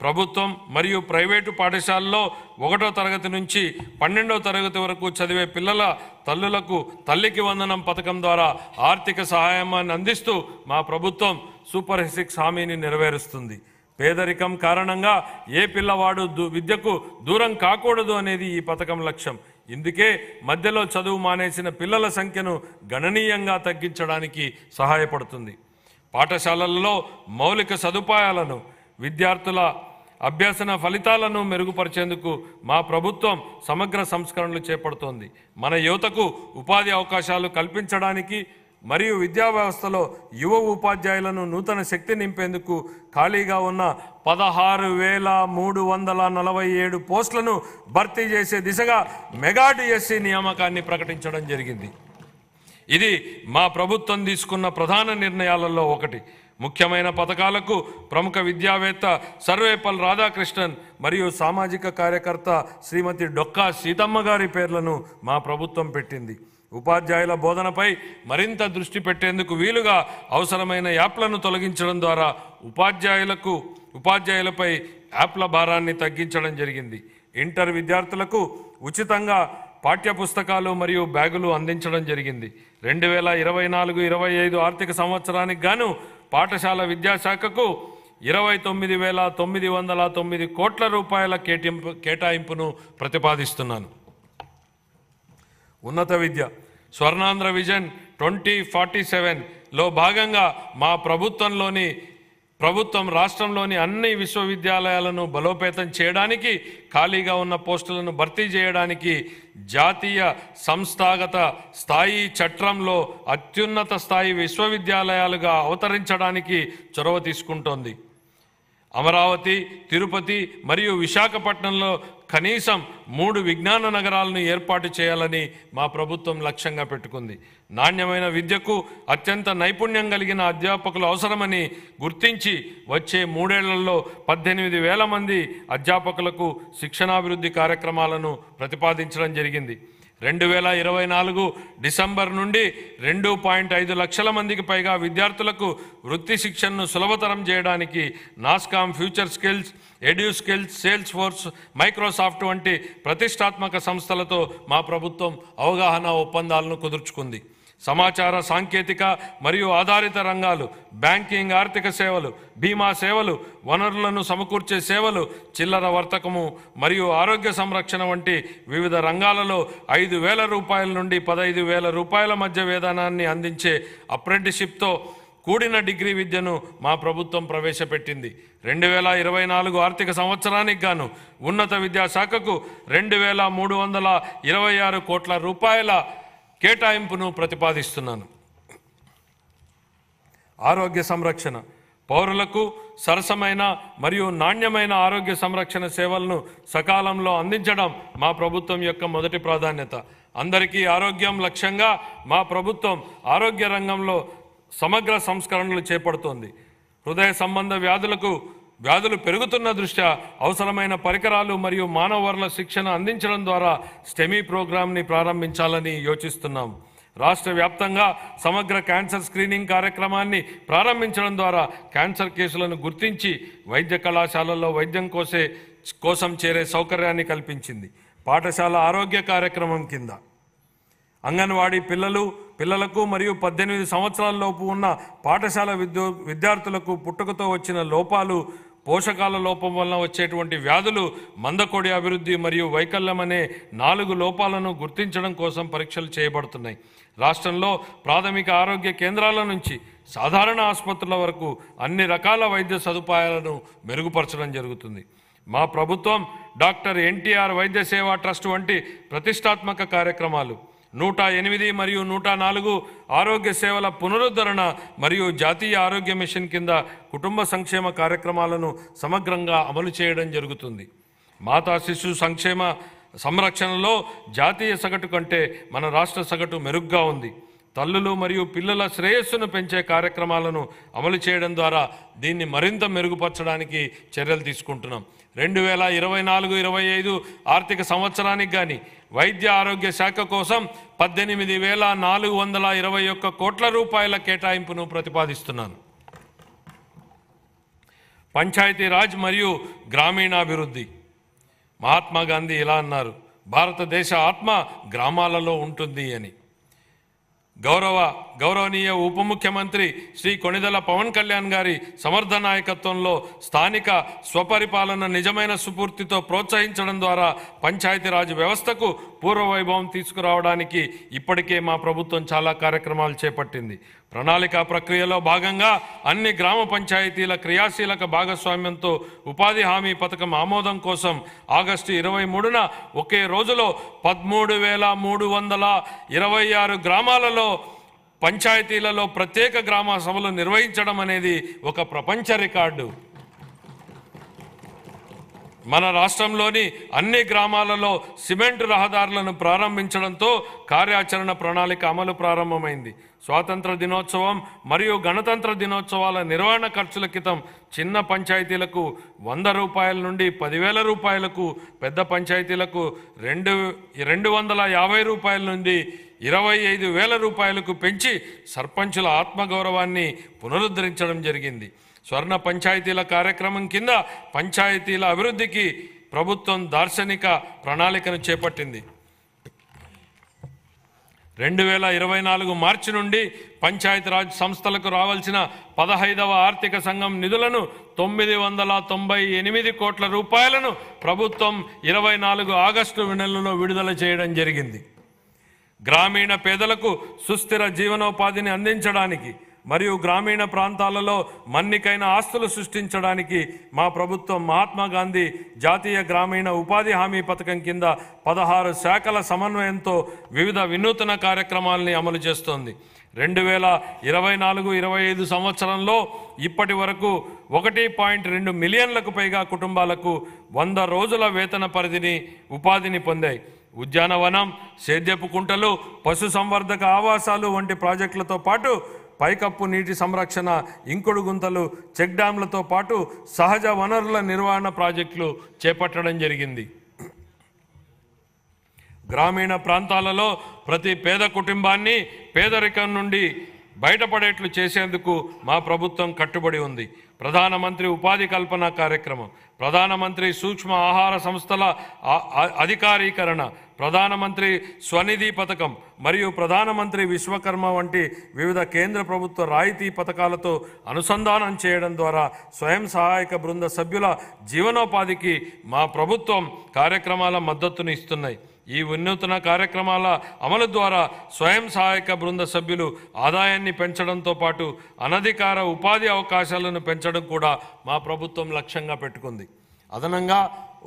ప్రభుత్వం మరియు ప్రైవేటు పాఠశాలలో 1వ తరగతి నుంచి 12వ తరగతి వరకు చదివే పిల్లల తల్లులకు తల్లికి వందనం పథకం ద్వారా ఆర్థిక సహాయాన్ని అందిస్తూ మా ప్రభుత్వం సూపర్ 6 హామీని నెరవేరుస్తుంది. పేదరికం కారణంగా ఏ పిల్లవాడు విద్యకు దూరం కాకూడదు అనేది ఈ పథకం లక్ష్యం. ఇందుకే మధ్యలో చదువు మానేసిన పిల్లల సంఖ్యను గణనీయంగా తగ్గించడానికి సహాయపడుతుంది. పాఠశాలల్లో మౌలిక సదుపాయాలను, విద్యార్థుల అభ్యసన ఫలితాలను మెరుగుపరిచేందుకు మా ప్రభుత్వం సమగ్ర సంస్కరణలు చేపడుతోంది. మన యువతకు ఉపాధి అవకాశాలు కల్పించడానికి మరియు విద్యా వ్యవస్థలో యువ ఉపాధ్యాయులను నూతన శక్తి నింపేందుకు ఖాళీగా ఉన్న 16,347 పోస్టులను భర్తీ చేసే దిశగా మెగా డిఎస్సి నియామకాన్ని ప్రకటించడం జరిగింది. ఇది మా ప్రభుత్వం తీసుకున్న ప్రధాన నిర్ణయాలలో ఒకటి. ముఖ్యమైన పథకాలకు ప్రముఖ విద్యావేత్త సర్వేపల్లి రాధాకృష్ణన్ మరియు సామాజిక కార్యకర్త శ్రీమతి డొక్కా సీతమ్మ గారి పేర్లను మా ప్రభుత్వం పెట్టింది. ఉపాధ్యాయుల బోధనపై మరింత దృష్టి పెట్టేందుకు వీలుగా అవసరమైన యాప్లను తొలగించడం ద్వారా ఉపాధ్యాయులపై యాప్ల భారాన్ని తగ్గించడం జరిగింది. ఇంటర్ విద్యార్థులకు ఉచితంగా పాఠ్యపుస్తకాలు మరియు బ్యాగులు అందించడం జరిగింది. 2024-25 ఆర్థిక సంవత్సరానికి గాను పాఠశాల విద్యాశాఖకు 29,909 కోట్ల రూపాయల కేటాయింపును ప్రతిపాదిస్తున్నాను. ఉన్నత విద్య. స్వర్ణాంధ్ర విజన్ 2047లో భాగంగా మా ప్రభుత్వం రాష్ట్రంలోని అన్ని విశ్వవిద్యాలయాలను బలోపేతం చేయడానికి, ఖాళీగా ఉన్న పోస్టులను భర్తీ చేయడానికి జాతీయ సంస్థాగత స్థాయి చట్రంలో అత్యున్నత స్థాయి విశ్వవిద్యాలయాలుగా అవతరించడానికి చొరవ తీసుకుంటోంది. అమరావతి, తిరుపతి మరియు విశాఖపట్నంలో కనీసం 3 విజ్ఞాన నగరాలను ఏర్పాటు చేయాలని మా ప్రభుత్వం లక్ష్యంగా పెట్టుకుంది. నాణ్యమైన విద్యకు అత్యంత నైపుణ్యం కలిగిన అధ్యాపకులు అవసరమని గుర్తించి వచ్చే 3 ఏళ్లలో 18,000 మంది అధ్యాపకులకు శిక్షణాభివృద్ధి కార్యక్రమాలను ప్రతిపాదించడం జరిగింది. 2024 డిసెంబర్ నుండి 2.5 లక్షల మందికి పైగా విద్యార్థులకు వృత్తి శిక్షణను సులభతరం చేయడానికి NASSCOM, future skills, EduSkills, salesforce, Microsoft వంటి ప్రతిష్టాత్మక సంస్థలతో మా ప్రభుత్వం అవగాహన ఒప్పందాలను కుదుర్చుకుంది. సమాచార సాంకేతిక మరియు ఆధారిత రంగాలు, బ్యాంకింగ్, ఆర్థిక సేవలు, బీమా సేవలు, వనరులను సమకూర్చే సేవలు, చిల్లర వర్తకము మరియు ఆరోగ్య సంరక్షణ వంటి వివిధ రంగాలలో 5,000 రూపాయల నుండి 15,000 రూపాయల మధ్య వేతనాన్ని అందించే అప్రెంటిస్షిప్తో కూడిన డిగ్రీ విద్యను మా ప్రభుత్వం ప్రవేశపెట్టింది. 2024 ఆర్థిక సంవత్సరానికి గాను ఉన్నత విద్యాశాఖకు 2,326 కోట్ల రూపాయల కేటాయింపును ప్రతిపాదిస్తున్నాను. ఆరోగ్య సంరక్షణ. పౌరులకు సరసమైన మరియు నాణ్యమైన ఆరోగ్య సంరక్షణ సేవలను సకాలంలో అందించడం మా ప్రభుత్వం యొక్క మొదటి ప్రాధాన్యత. అందరికీ ఆరోగ్యం లక్ష్యంగా మా ప్రభుత్వం ఆరోగ్య రంగంలో సమగ్ర సంస్కరణలు చేపడుతోంది. హృదయ సంబంధ వ్యాధులు పెరుగుతున్న దృష్ట్యా అవసరమైన పరికరాలు మరియు మానవ వనరుల శిక్షణ అందించడం ద్వారా స్టెమీ ప్రోగ్రాంని ప్రారంభించాలని యోచిస్తున్నాం. రాష్ట్ర వ్యాప్తంగా సమగ్ర క్యాన్సర్ స్క్రీనింగ్ కార్యక్రమాన్ని ప్రారంభించడం ద్వారా క్యాన్సర్ కేసులను గుర్తించి వైద్య కళాశాలల్లో వైద్యం కోసం చేరే సౌకర్యాన్ని కల్పించింది. పాఠశాల ఆరోగ్య కార్యక్రమం కింద అంగన్వాడీ పిల్లలకు మరియు 18 సంవత్సరాల లోపు ఉన్న పాఠశాల విద్యార్థులకు పుట్టుకతో వచ్చిన లోపాలు, పోషకాల లోపం వలన వచ్చేటువంటి వ్యాధులు, మందకొడి అభివృద్ధి మరియు వైకల్యం అనే 4 లోపాలను గుర్తించడం కోసం పరీక్షలు చేయబడుతున్నాయి. రాష్ట్రంలో ప్రాథమిక ఆరోగ్య కేంద్రాల నుంచి సాధారణ ఆసుపత్రుల వరకు అన్ని రకాల వైద్య సదుపాయాలను మెరుగుపరచడం జరుగుతుంది. మా ప్రభుత్వం డాక్టర్ ఎన్టీఆర్ వైద్య సేవా ట్రస్ట్ వంటి ప్రతిష్టాత్మక కార్యక్రమాలు, 108 మరియు 104 ఆరోగ్య సేవల పునరుద్ధరణ మరియు జాతీయ ఆరోగ్య మిషన్ కింద కుటుంబ సంక్షేమ కార్యక్రమాలను సమగ్రంగా అమలు చేయడం జరుగుతుంది. మాతా శిశు సంక్షేమ సంరక్షణలో జాతీయ సగటు కంటే మన రాష్ట్ర సగటు మెరుగ్గా ఉంది. తల్లులు మరియు పిల్లల శ్రేయస్సును పెంచే కార్యక్రమాలను అమలు చేయడం ద్వారా దీన్ని మరింత మెరుగుపరచడానికి చర్యలు తీసుకుంటున్నాం. 2024-25 ఆర్థిక సంవత్సరానికి కానీ వైద్య ఆరోగ్య శాఖ కోసం 18,421 కోట్ల రూపాయల కేటాయింపును ప్రతిపాదిస్తున్నాను. పంచాయతీరాజ్ మరియు గ్రామీణాభివృద్ధి. మహాత్మా గాంధీ ఇలా అన్నారు, భారతదేశ ఆత్మ గ్రామాలలో ఉంటుంది అని. గౌరవనీయ ఉప ముఖ్యమంత్రి శ్రీ కొణిదెల పవన్ కళ్యాణ్ గారి సమర్థ నాయకత్వంలో స్థానిక స్వపరిపాలన నిజమైన స్ఫూర్తితో ప్రోత్సహించడం ద్వారా పంచాయతీరాజ్ వ్యవస్థకు పూర్వవైభవం తీసుకురావడానికి ఇప్పటికే మా ప్రభుత్వం చాలా కార్యక్రమాలు చేపట్టింది. ప్రణాళిక ప్రక్రియలో భాగంగా అన్ని గ్రామ పంచాయతీల క్రియాశీలక భాగస్వామ్యంతో ఉపాధి హామీ పథకం ఆమోదం కోసం ఆగస్టు 23న ఒకే రోజులో 13,326 గ్రామాలలో పంచాయతీలలో ప్రత్యేక గ్రామ సభలు నిర్వహించడం అనేది ఒక ప్రపంచ రికార్డు. మన రాష్ట్రంలోని అన్ని గ్రామాలలో సిమెంట్ రహదారులను ప్రారంభించడంతో కార్యాచరణ ప్రణాళిక అమలు ప్రారంభమైంది. స్వాతంత్ర దినోత్సవం మరియు గణతంత్ర దినోత్సవాల నిర్వహణ ఖర్చుల క్రితం చిన్న పంచాయతీలకు 100 రూపాయల నుండి 10,000 రూపాయలకు, పెద్ద పంచాయతీలకు 250 రూపాయల నుండి 25,000 రూపాయలకు పెంచి సర్పంచుల ఆత్మగౌరవాన్ని పునరుద్ధరించడం జరిగింది. స్వర్ణ పంచాయతీల కార్యక్రమం కింద పంచాయతీల అభివృద్ధికి ప్రభుత్వం దార్శనిక ప్రణాళికను చేపట్టింది. 2024 మార్చి నుండి పంచాయతీరాజ్ సంస్థలకు రావాల్సిన 15వ ఆర్థిక సంఘం నిధులను 998 కోట్ల రూపాయలను ప్రభుత్వం 24 ఆగస్టు నెలలో విడుదల చేయడం జరిగింది. గ్రామీణ పేదలకు సుస్థిర జీవనోపాధిని అందించడానికి మరియు గ్రామీణ ప్రాంతాలలో మన్నికైన ఆస్తులు సృష్టించడానికి మా ప్రభుత్వం మహాత్మా గాంధీ జాతీయ గ్రామీణ ఉపాధి హామీ పథకం కింద 16 శాఖల సమన్వయంతో వివిధ వినూతన కార్యక్రమాలని అమలు చేస్తోంది. 2024-25 సంవత్సరంలో ఇప్పటి వరకు 1.2 మిలియన్లకు పైగా కుటుంబాలకు 100 రోజుల వేతన ఉపాధిని పొందాయి. ఉద్యానవనం, సేద్యపు కుంటలు, పశు సంవర్ధక ఆవాసాలు వంటి ప్రాజెక్టులతో పాటు పైకప్పు నీటి సంరక్షణ, ఇంకుడు గుంతలు, చెక్ డ్యాంలతో పాటు సహజ వనరుల నిర్వహణ ప్రాజెక్టులు చేపట్టడం జరిగింది. గ్రామీణ ప్రాంతాలలో ప్రతి పేద కుటుంబాన్ని పేదరికం నుండి బయటపడేట్లు చేసేందుకు మా ప్రభుత్వం కట్టుబడి ఉంది. ప్రధానమంత్రి ఉపాధి కల్పన కార్యక్రమం, ప్రధానమంత్రి సూక్ష్మ ఆహార సంస్థల అధికారీకరణ, ప్రధానమంత్రి స్వనిధి పథకం మరియు ప్రధానమంత్రి విశ్వకర్మ వంటి వివిధ కేంద్ర ప్రభుత్వ రాయితీ పథకాలతో అనుసంధానం చేయడం ద్వారా స్వయం సహాయక బృంద సభ్యుల జీవనోపాధికి మా ప్రభుత్వం కార్యక్రమాల మద్దతును ఇస్తున్నాయి. ఈ వినూత్న కార్యక్రమాల అమలు ద్వారా స్వయం సహాయక బృంద సభ్యులు ఆదాయాన్ని పెంచడంతో పాటు అనధికార ఉపాధి అవకాశాలను పెంచడం కూడా మా ప్రభుత్వం లక్ష్యంగా పెట్టుకుంది. అదనంగా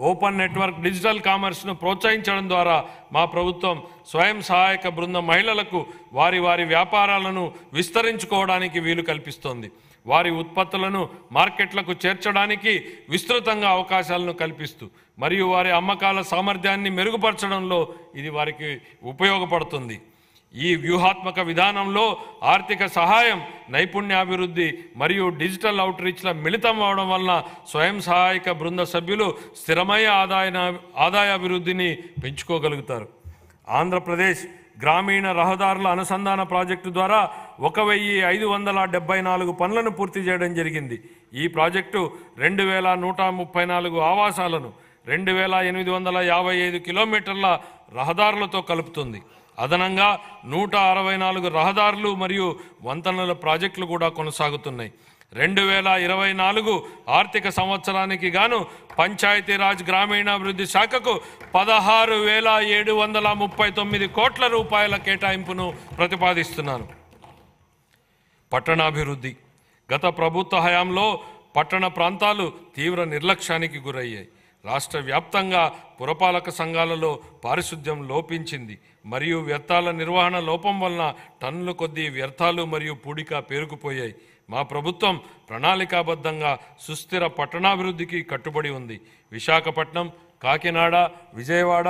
ఓపెన్ నెట్వర్క్ డిజిటల్ కామర్స్ను ప్రోత్సహించడం ద్వారా మా ప్రభుత్వం స్వయం సహాయక బృంద మహిళలకు వారి వ్యాపారాలను విస్తరించుకోవడానికి వీలు కల్పిస్తోంది. వారి ఉత్పత్తులను మార్కెట్లకు చేర్చడానికి విస్తృతంగా అవకాశాలను కల్పిస్తూ మరియు వారి అమ్మకాల సామర్థ్యాన్ని మెరుగుపరచడంలో ఇది వారికి ఉపయోగపడుతుంది. ఈ వ్యూహాత్మక విధానంలో ఆర్థిక సహాయం, నైపుణ్యాభివృద్ధి మరియు డిజిటల్ అవుట్రీచ్ల మిళితం అవడం వలన స్వయం సహాయక బృంద సభ్యులు స్థిరమైన ఆదాయాభివృద్ధిని పెంచుకోగలుగుతారు. ఆంధ్రప్రదేశ్ గ్రామీణ రహదారుల అనుసంధాన ప్రాజెక్టు ద్వారా 1,574 పనులను పూర్తి చేయడం జరిగింది. ఈ ప్రాజెక్టు 2,134 ఆవాసాలను 2,855 కిలోమీటర్ల రహదారులతో కలుపుతుంది. అదనంగా 164 రహదారులు మరియు వంతెనల ప్రాజెక్టులు కూడా కొనసాగుతున్నాయి. 2024 ఆర్థిక సంవత్సరానికి గాను పంచాయతీరాజ్ గ్రామీణాభివృద్ధి శాఖకు 16,739 కోట్ల రూపాయల కేటాయింపును ప్రతిపాదిస్తున్నాను. పట్టణాభివృద్ధి. గత ప్రభుత్వ హయాంలో పట్టణ ప్రాంతాలు తీవ్ర నిర్లక్ష్యానికి గురయ్యాయి. రాష్ట్ర వ్యాప్తంగా పురపాలక సంఘాలలో పారిశుద్ధ్యం లోపించింది మరియు వ్యర్థాల నిర్వహణ లోపం వలన టన్నుల కొద్దీ వ్యర్థాలు మరియు పూడిక పేరుకుపోయాయి. మా ప్రభుత్వం ప్రణాళికాబద్ధంగా సుస్థిర పట్టణాభివృద్ధికి కట్టుబడి ఉంది. విశాఖపట్నం, కాకినాడ, విజయవాడ,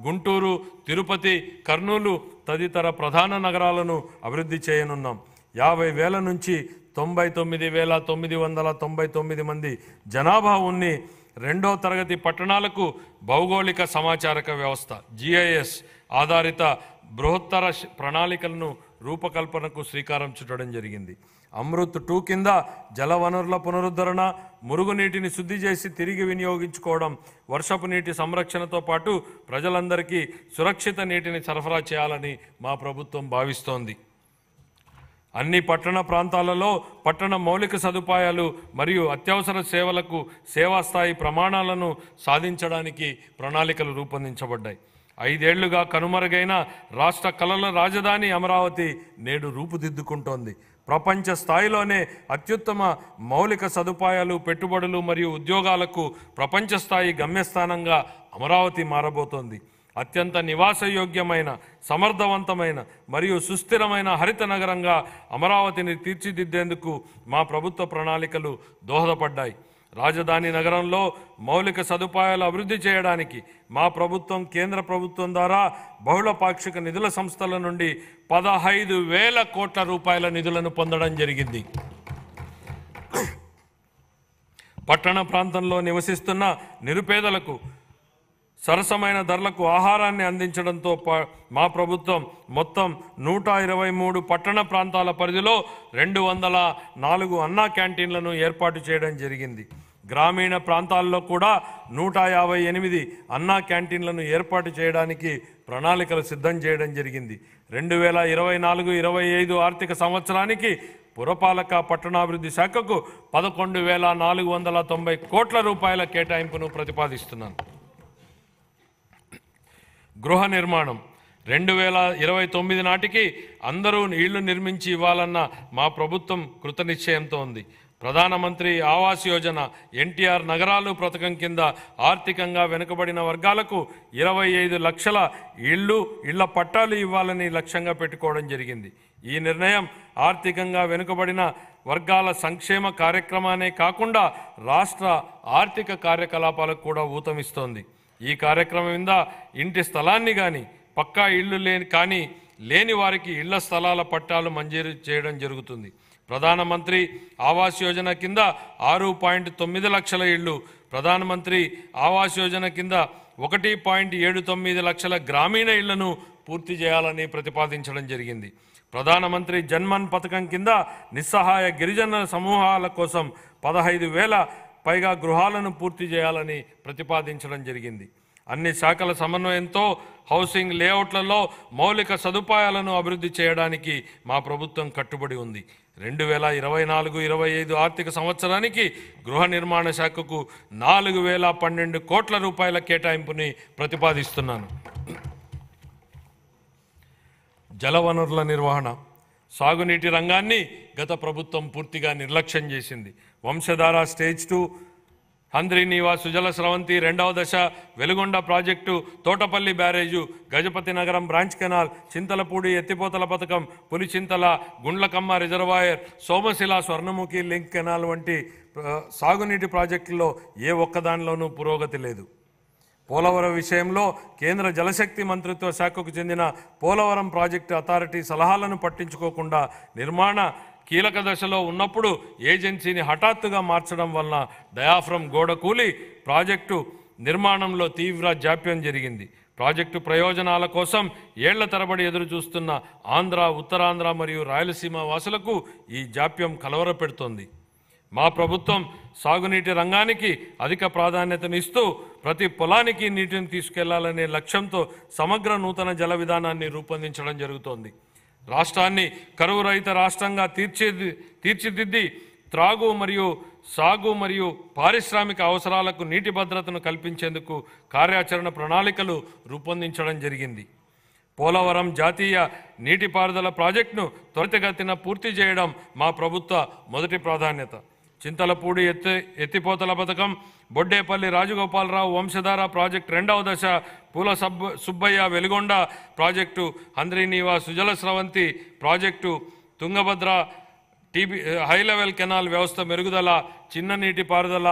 గుంటూరు, తిరుపతి, కర్నూలు తదితర ప్రధాన నగరాలను అభివృద్ధి చేయనున్నాం. 50,000 నుంచి 99,999 మంది జనాభా ఉన్ని రెండో తరగతి పట్టణాలకు భౌగోళిక సమాచారక వ్యవస్థ GIS ఆధారిత బృహత్తర ప్రణాళికలను రూపకల్పనకు శ్రీకారం చుట్టడం జరిగింది. అమృత్ 2 కింద జలవనరుల పునరుద్ధరణ, మురుగునీటిని శుద్ధి చేసి తిరిగి వినియోగించుకోవడం, వర్షపు నీటి సంరక్షణతో పాటు ప్రజలందరికీ సురక్షిత నీటిని సరఫరా చేయాలని మా ప్రభుత్వం భావిస్తోంది. అన్ని పట్టణ ప్రాంతాలలో పట్టణ మౌలిక సదుపాయాలు మరియు అత్యవసర సేవలకు సేవా స్థాయి ప్రమాణాలను సాధించడానికి ప్రణాళికలు రూపొందించబడ్డాయి. 5 ఏళ్లుగా కనుమరుగైన రాష్ట్ర కళల రాజధాని అమరావతి నేడు రూపుదిద్దుకుంటోంది. ప్రపంచ స్థాయిలోనే అత్యుత్తమ మౌలిక సదుపాయాలు, పెట్టుబడులు మరియు ఉద్యోగాలకు ప్రపంచ స్థాయి గమ్యస్థానంగా అమరావతి మారబోతోంది. అత్యంత నివాసయోగ్యమైన, సమర్థవంతమైన మరియు సుస్థిరమైన హరిత నగరంగా అమరావతిని తీర్చిదిద్దేందుకు మా ప్రభుత్వ ప్రణాళికలు దోహదపడ్డాయి. రాజధాని నగరంలో మౌలిక సదుపాయాలు అభివృద్ధి చేయడానికి మా ప్రభుత్వం కేంద్ర ప్రభుత్వం ద్వారా బహుళ పాక్షిక నిధుల సంస్థల నుండి 15,000 కోట్ల రూపాయల నిధులను పొందడం జరిగింది. పట్టణ ప్రాంతంలో నివసిస్తున్న నిరుపేదలకు సరసమైన ధరలకు ఆహారాన్ని అందించడంతో మా ప్రభుత్వం మొత్తం 123 పట్టణ ప్రాంతాల పరిధిలో 204 అన్నా క్యాంటీన్లను ఏర్పాటు చేయడం జరిగింది. గ్రామీణ ప్రాంతాల్లో కూడా 158 అన్నా క్యాంటీన్లను ఏర్పాటు చేయడానికి ప్రణాళికలు సిద్ధం చేయడం జరిగింది. 2024-25 ఆర్థిక సంవత్సరానికి పురపాలక పట్టణాభివృద్ధి శాఖకు 11,490 కోట్ల రూపాయల కేటాయింపును ప్రతిపాదిస్తున్నాను. గృహ నిర్మాణం 2029 నాటికి అందరూ ఇళ్లు నిర్మించి ఇవ్వాలన్న మా ప్రభుత్వం కృతనిశ్చయంతో ఉంది. ప్రధానమంత్రి ఆవాస్ యోజన, NTR నగరాలు పథకం కింద ఆర్థికంగా వెనుకబడిన వర్గాలకు 25 లక్షల ఇళ్ల పట్టాలు ఇవ్వాలని లక్ష్యంగా పెట్టుకోవడం జరిగింది. ఈ నిర్ణయం ఆర్థికంగా వెనుకబడిన వర్గాల సంక్షేమ కార్యక్రమానే కాకుండా రాష్ట్ర ఆర్థిక కార్యకలాపాలకు కూడా ఊతమిస్తోంది. ఈ కార్యక్రమం కింద ఇంటి స్థలాన్ని కానీ పక్కా ఇళ్ళు లేని వారికి ఇళ్ల స్థలాల పట్టాలు మంజూరు చేయడం జరుగుతుంది. ప్రధానమంత్రి ఆవాస్ యోజన కింద 6.9 లక్షల ఇళ్ళు, ప్రధానమంత్రి ఆవాస్ యోజన కింద 1.79 లక్షల గ్రామీణ ఇళ్లను పూర్తి చేయాలని ప్రతిపాదించడం జరిగింది. ప్రధానమంత్రి జన్మన్ పథకం కింద నిస్సహాయ గిరిజన సమూహాల కోసం 15,000 పైగా గృహాలను పూర్తి చేయాలని ప్రతిపాదించడం జరిగింది. అన్ని శాఖల సమన్వయంతో హౌసింగ్ లేఅవుట్లలో మౌలిక సదుపాయాలను అభివృద్ధి చేయడానికి మా ప్రభుత్వం కట్టుబడి ఉంది. 2024-25 ఆర్థిక సంవత్సరానికి గృహ నిర్మాణ శాఖకు 4,012 కోట్ల రూపాయల కేటాయింపుని ప్రతిపాదిస్తున్నాను. జలవనరుల నిర్వహణ, సాగునీటి రంగాన్ని గత ప్రభుత్వం పూర్తిగా నిర్లక్ష్యం చేసింది. వంశధార స్టేజ్ 2, హంద్రీనీవా సుజల స్రవంతి 2వ దశ, వెలుగొండ ప్రాజెక్టు, తోటపల్లి బ్యారేజు, గజపతి నగరం బ్రాంచ్ కెనాల్, చింతలపూడి ఎత్తిపోతల పథకం, Pulichintala, Gundlakamma reservoir, Somasila Swarnamukhi link canal వంటి సాగునీటి ప్రాజెక్టుల్లో ఏ ఒక్కదానిలోనూ పురోగతి లేదు. పోలవరం విషయంలో కేంద్ర జలశక్తి మంత్రిత్వ శాఖకు చెందిన పోలవరం ప్రాజెక్టు అథారిటీ సలహాలను పట్టించుకోకుండా నిర్మాణ కీలక దశలో ఉన్నప్పుడు ఏజెన్సీని హఠాత్తుగా మార్చడం వలన డయాఫ్రమ్ గోడ కూలి ప్రాజెక్టు నిర్మాణంలో తీవ్ర జాప్యం జరిగింది. ప్రాజెక్టు ప్రయోజనాల కోసం ఏళ్ల తరబడి ఎదురు చూస్తున్న ఆంధ్ర, ఉత్తరాంధ్ర మరియు రాయలసీమ వాసులకు ఈ జాప్యం కలవరపెడుతోంది. మా ప్రభుత్వం సాగునీటి రంగానికి అధిక ప్రాధాన్యతనిస్తూ ప్రతి పొలానికి నీటిని తీసుకెళ్లాలనే లక్ష్యంతో సమగ్ర నూతన జల విధానాన్ని రూపొందించడం జరుగుతోంది. రాష్ట్రాన్ని కరువు రహిత రాష్ట్రంగా తీర్చిదిద్ది త్రాగు మరియు సాగు మరియు పారిశ్రామిక అవసరాలకు నీటి భద్రతను కల్పించేందుకు కార్యాచరణ ప్రణాళికలు రూపొందించడం జరిగింది. పోలవరం జాతీయ నీటిపారుదల ప్రాజెక్టును త్వరితగతిన పూర్తి చేయడం మా ప్రభుత్వ మొదటి ప్రాధాన్యత. చింతలపూడి ఎత్తిపోతల పథకం, బొడ్డేపల్లి రాజగోపాలరావు వంశధార ప్రాజెక్టు 2వ దశ, Poola Subbaiah Veligonda project, Handri Neeva Sujala Sravanthi project, Tungabhadra high level canal వ్యవస్థ మెరుగుదల, చిన్న నీటి పారుదల,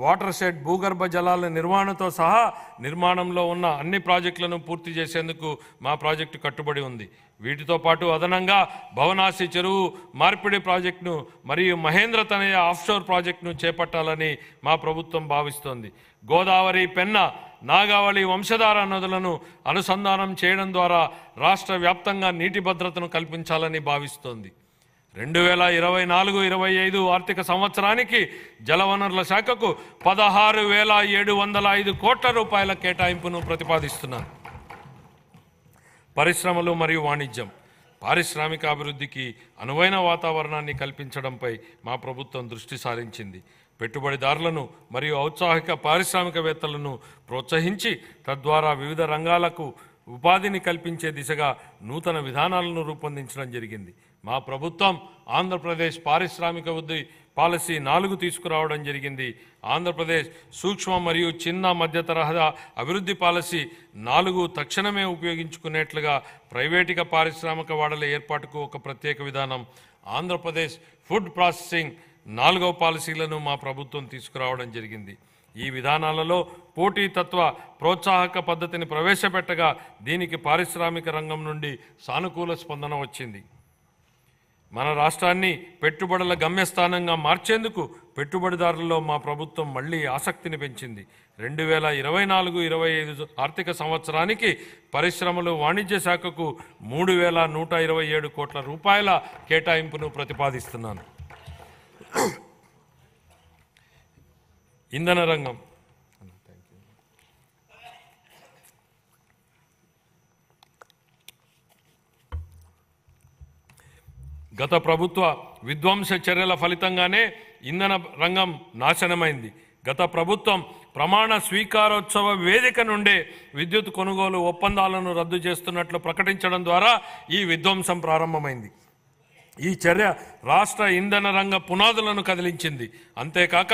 వాటర్ షెడ్, భూగర్భ జలాల నిర్వహణతో సహా నిర్మాణంలో ఉన్న అన్ని ప్రాజెక్టులను పూర్తి చేసేందుకు మా ప్రాజెక్టు కట్టుబడి ఉంది. వీటితో పాటు అదనంగా భవనాసి చెరువు మార్పిడి ప్రాజెక్టును మరియు మహేంద్ర తనయ ఆఫ్షోర్ ప్రాజెక్టును చేపట్టాలని మా ప్రభుత్వం భావిస్తోంది. గోదావరి, పెన్న, నాగావళి వంశధార నదులను అనుసంధానం చేయడం ద్వారా రాష్ట్ర వ్యాప్తంగా నీటి భద్రతను కల్పించాలని భావిస్తోంది. 2024-25 ఆర్థిక సంవత్సరానికి జలవనరుల శాఖకు 16,705 కోట్ల రూపాయల కేటాయింపును ప్రతిపాదిస్తున్నాను. పరిశ్రమలు మరియు వాణిజ్యం, పారిశ్రామిక అభివృద్ధికి అనువైన వాతావరణాన్ని కల్పించడంపై మా ప్రభుత్వం దృష్టి సారించింది. పెట్టుబడిదారులను మరియు ఔత్సాహిక పారిశ్రామికవేత్తలను ప్రోత్సహించి తద్వారా వివిధ రంగాలకు ఉపాధిని కల్పించే దిశగా నూతన విధానాలను రూపొందించడం జరిగింది. మా ప్రభుత్వం ఆంధ్రప్రదేశ్ పారిశ్రామిక వృద్ధి పాలసీ 4 తీసుకురావడం జరిగింది. ఆంధ్రప్రదేశ్ సూక్ష్మ మరియు చిన్న మధ్య తరహా అభివృద్ధి పాలసీ 4 తక్షణమే ఉపయోగించుకునేట్లుగా ప్రైవేటిక పారిశ్రామిక వాడల ఏర్పాటుకు ఒక ప్రత్యేక విధానం, ఆంధ్రప్రదేశ్ ఫుడ్ ప్రాసెసింగ్ 4వ పాలసీలను మా ప్రభుత్వం తీసుకురావడం జరిగింది. ఈ విధానాలలో పోటీతత్వ ప్రోత్సాహక పద్ధతిని ప్రవేశపెట్టగా దీనికి పారిశ్రామిక రంగం నుండి సానుకూల స్పందన వచ్చింది. మన రాష్ట్రాన్ని పెట్టుబడుల గమ్యస్థానంగా మార్చేందుకు పెట్టుబడిదారులలో మా ప్రభుత్వం మళ్లీ ఆసక్తిని పెంచింది. 2024-25 ఆర్థిక సంవత్సరానికి పరిశ్రమలు వాణిజ్య శాఖకు 3,127 కోట్ల రూపాయల కేటాయింపును ప్రతిపాదిస్తున్నాను. ఇంధన రంగం, గత ప్రభుత్వ విధ్వంస చర్యల ఫలితంగానే ఇంధన రంగం నాశనమైంది. గత ప్రభుత్వం ప్రమాణ స్వీకారోత్సవ వేదిక నుండే విద్యుత్ కొనుగోలు ఒప్పందాలను రద్దు చేస్తున్నట్లు ప్రకటించడం ద్వారా ఈ విధ్వంసం ప్రారంభమైంది. ఈ చర్య రాష్ట్ర ఇంధన రంగ పునాదులను కదిలించింది. అంతేకాక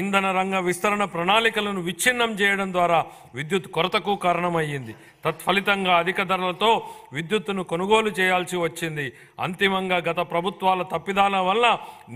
ఇంధన రంగ విస్తరణ ప్రణాళికలను విచ్ఛిన్నం చేయడం ద్వారా విద్యుత్ కొరతకు కారణమయ్యింది. తత్ఫలితంగా అధిక ధరలతో విద్యుత్తును కొనుగోలు చేయాల్సి వచ్చింది. అంతిమంగా గత ప్రభుత్వాల తప్పిదాల వల్ల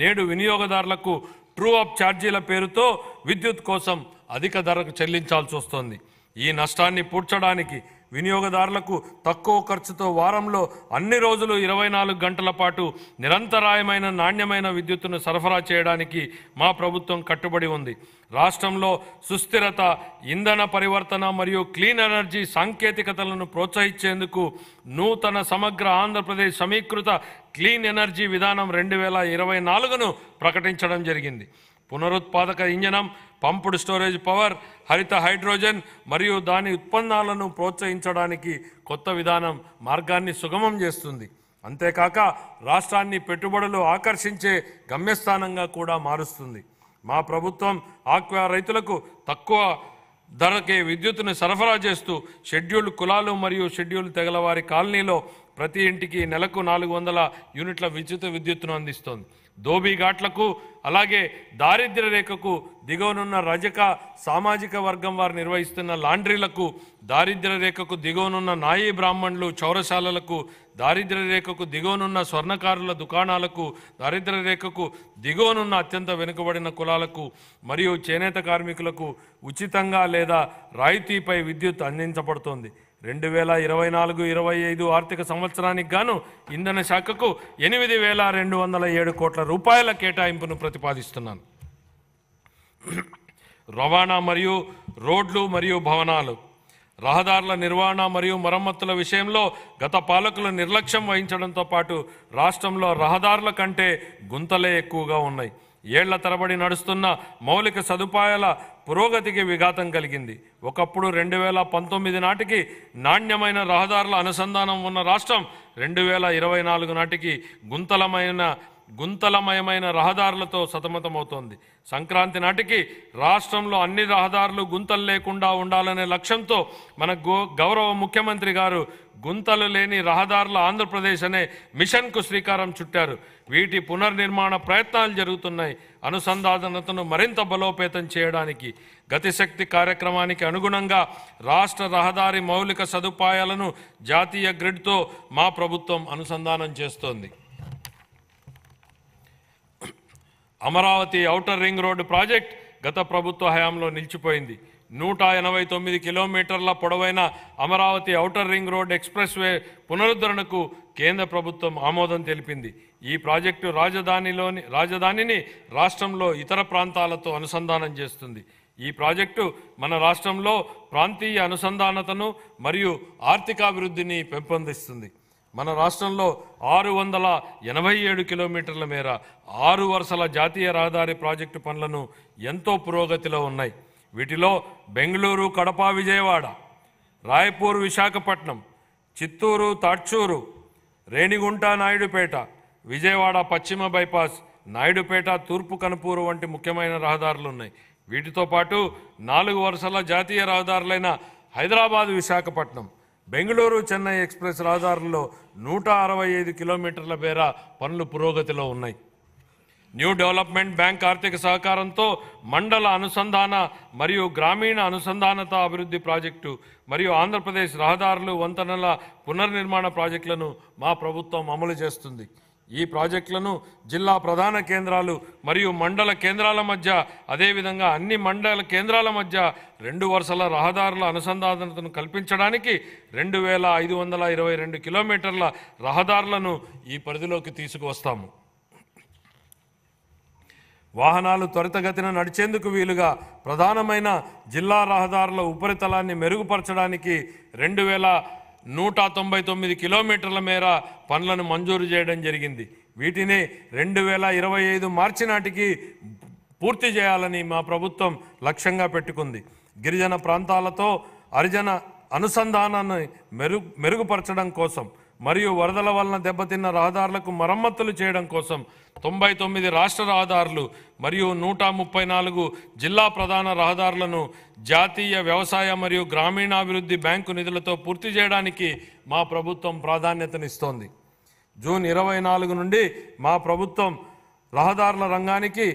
నేడు వినియోగదారులకు ట్రూ అప్ ఛార్జీల పేరుతో విద్యుత్ కోసం అధిక ధరకు చెల్లించాల్సి వస్తోంది. ఈ నష్టాన్ని పూడ్చడానికి వినియోగదారులకు తక్కువ ఖర్చుతో వారంలో అన్ని రోజులు 24 గంటల పాటు నిరంతరాయమైన నాణ్యమైన విద్యుత్తును సరఫరా చేయడానికి మా ప్రభుత్వం కట్టుబడి ఉంది. రాష్ట్రంలో సుస్థిరత, ఇంధన పరివర్తన మరియు క్లీన్ ఎనర్జీ సాంకేతికతలను ప్రోత్సహించేందుకు నూతన సమగ్ర ఆంధ్రప్రదేశ్ సమీకృత క్లీన్ ఎనర్జీ విధానం 2024ను ప్రకటించడం జరిగింది. పునరుత్పాదక ఇంధనం, పంప్డ్ స్టోరేజ్ పవర్, హరిత హైడ్రోజన్ మరియు దాని ఉత్పన్నాలను ప్రోత్సహించడానికి కొత్త విధానం మార్గాన్ని సుగమం చేస్తుంది. అంతేకాక రాష్ట్రాన్ని పెట్టుబడులు ఆకర్షించే గమ్యస్థానంగా కూడా మారుస్తుంది. మా ప్రభుత్వం ఆక్వా రైతులకు తక్కువ ధరకే విద్యుత్తును సరఫరా చేస్తూ షెడ్యూల్డ్ కులాలు మరియు షెడ్యూల్డ్ తెగల వారి కాలనీలో ప్రతి ఇంటికి నెలకు 400 యూనిట్ల ఉచిత విద్యుత్తును అందిస్తోంది. దోబీఘాట్లకు అలాగే దారిద్ర్య రేఖకు దిగువనున్న రజక సామాజిక వర్గం వారు నిర్వహిస్తున్న లాండ్రీలకు, దారిద్ర్య రేఖకు దిగువనున్న నాయీ బ్రాహ్మణులు చౌరశాలలకు, దారిద్ర్య రేఖకు దిగువనున్న స్వర్ణకారుల దుకాణాలకు, దారిద్ర్య రేఖకు దిగువనున్న అత్యంత వెనుకబడిన కులాలకు మరియు చేనేత కార్మికులకు ఉచితంగా లేదా రాయితీపై విద్యుత్ అందించబడుతోంది. 2024-25 ఆర్థిక సంవత్సరానికి గాను ఇంధన శాఖకు 8,207 కోట్ల రూపాయల కేటాయింపును ప్రతిపాదిస్తున్నాను. రవాణా మరియు రోడ్లు మరియు భవనాలు, రహదారుల నిర్వహణ మరియు మరమ్మతుల విషయంలో గత పాలకులు నిర్లక్ష్యం వహించడంతో పాటు రాష్ట్రంలో రహదారుల కంటే గుంతలే ఎక్కువగా ఉన్నాయి. ఏళ్ల తరబడి నడుస్తున్న మౌలిక సదుపాయాల పురోగతికి విఘాతం కలిగింది. ఒకప్పుడు 2019 నాటికి నాణ్యమైన రహదారుల అనుసంధానం ఉన్న రాష్ట్రం 2024 నాటికి గుంతలమైన గుంతలమయమైన రహదారులతో సతమతమవుతోంది. సంక్రాంతి నాటికి రాష్ట్రంలో అన్ని రహదారులు గుంతలు లేకుండా ఉండాలనే లక్ష్యంతో మన గౌరవ ముఖ్యమంత్రి గారు గుంతలు లేని రహదారుల ఆంధ్రప్రదేశ్ అనే మిషన్కు శ్రీకారం చుట్టారు. వీటి పునర్నిర్మాణ ప్రయత్నాలు జరుగుతున్నాయి. అనుసంధానతను మరింత బలోపేతం చేయడానికి గతిశక్తి కార్యక్రమానికి అనుగుణంగా రాష్ట్ర రహదారి మౌలిక సదుపాయాలను జాతీయ గ్రిడ్తో మా ప్రభుత్వం అనుసంధానం చేస్తోంది. Amaravati outer ring road project గత ప్రభుత్వ హయాంలో నిలిచిపోయింది. 189 కిలోమీటర్ల పొడవైన Amaravati outer ring road express way పునరుద్ధరణకు కేంద్ర ప్రభుత్వం ఆమోదం తెలిపింది. ఈ ప్రాజెక్టు రాజధానిని రాష్ట్రంలో ఇతర ప్రాంతాలతో అనుసంధానం చేస్తుంది. ఈ ప్రాజెక్టు మన రాష్ట్రంలో ప్రాంతీయ అనుసంధానతను మరియు ఆర్థికాభివృద్ధిని పెంపొందిస్తుంది. మన రాష్ట్రంలో 687 కిలోమీటర్ల మేర 6 వరుసల జాతీయ రహదారి ప్రాజెక్టు పనులను ఎంతో పురోగతిలో ఉన్నాయి. వీటిలో బెంగళూరు, కడప, విజయవాడ, రాయపూర్, విశాఖపట్నం, చిత్తూరు, తాడ్చూరు, రేణిగుంట, నాయుడుపేట, విజయవాడ పశ్చిమ బైపాస్, నాయుడుపేట, తూర్పు కనుపూరు వంటి ముఖ్యమైన రహదారులు ఉన్నాయి. వీటితో పాటు 4 వరుసల జాతీయ రహదారులైన హైదరాబాద్, విశాఖపట్నం, బెంగళూరు, చెన్నై ఎక్స్ప్రెస్ రహదారుల్లో 165 కిలోమీటర్ల మేర పనులు పురోగతిలో ఉన్నాయి. న్యూ డెవలప్మెంట్ బ్యాంక్ ఆర్థిక సహకారంతో మండల అనుసంధాన మరియు గ్రామీణ అనుసంధానత అభివృద్ధి ప్రాజెక్టు మరియు ఆంధ్రప్రదేశ్ రహదారులు, వంతెనల పునర్నిర్మాణ ప్రాజెక్టులను మా ప్రభుత్వం అమలు చేస్తుంది. ఈ ప్రాజెక్టులను జిల్లా ప్రధాన కేంద్రాలు మరియు మండల కేంద్రాల మధ్య, అదేవిధంగా అన్ని మండల కేంద్రాల మధ్య 2 వరుసల రహదారుల అనుసంధానతను కల్పించడానికి 2522 కిలోమీటర్ల రహదారులను ఈ పరిధిలోకి తీసుకువస్తాము. వాహనాలు త్వరితగతిన నడిచేందుకు వీలుగా ప్రధానమైన జిల్లా రహదారుల ఉపరితలాన్ని మెరుగుపరచడానికి 2199 కిలోమీటర్ల మేర పనులను మంజూరు చేయడం జరిగింది. వీటిని 2025 మార్చి నాటికి పూర్తి చేయాలని మా ప్రభుత్వం లక్ష్యంగా పెట్టుకుంది. గిరిజన ప్రాంతాలతో హరిజన అనుసంధానాన్ని మెరుగుపరచడం కోసం మరియు వరదల వలన దెబ్బతిన్న రహదారులకు మరమ్మతులు చేయడం కోసం 99 రాష్ట్ర రహదారులు మరియు 134 జిల్లా ప్రధాన రహదారులను జాతీయ వ్యవసాయ మరియు గ్రామీణాభివృద్ధి బ్యాంకు నిధులతో పూర్తి చేయడానికి మా ప్రభుత్వం ప్రాధాన్యతనిస్తోంది. జూన్ 24 నుండి మా ప్రభుత్వం రహదారుల రంగానికి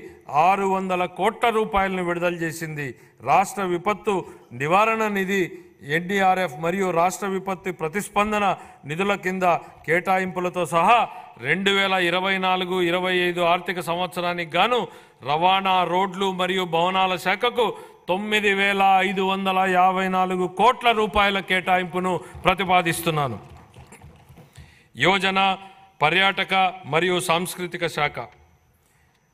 600 కోట్ల రూపాయలను విడుదల చేసింది. రాష్ట్ర విపత్తు నివారణ నిధి, ఎన్డీఆర్ఎఫ్ మరియు రాష్ట్ర విపత్తు ప్రతిస్పందన నిధుల కింద కేటాయింపులతో సహా 2024-25 ఆర్థిక సంవత్సరానికి గాను రవాణా, రోడ్లు మరియు భవనాల శాఖకు 9554 కోట్ల రూపాయల కేటాయింపును ప్రతిపాదిస్తున్నాను. యోజన, పర్యాటక మరియు సాంస్కృతిక శాఖ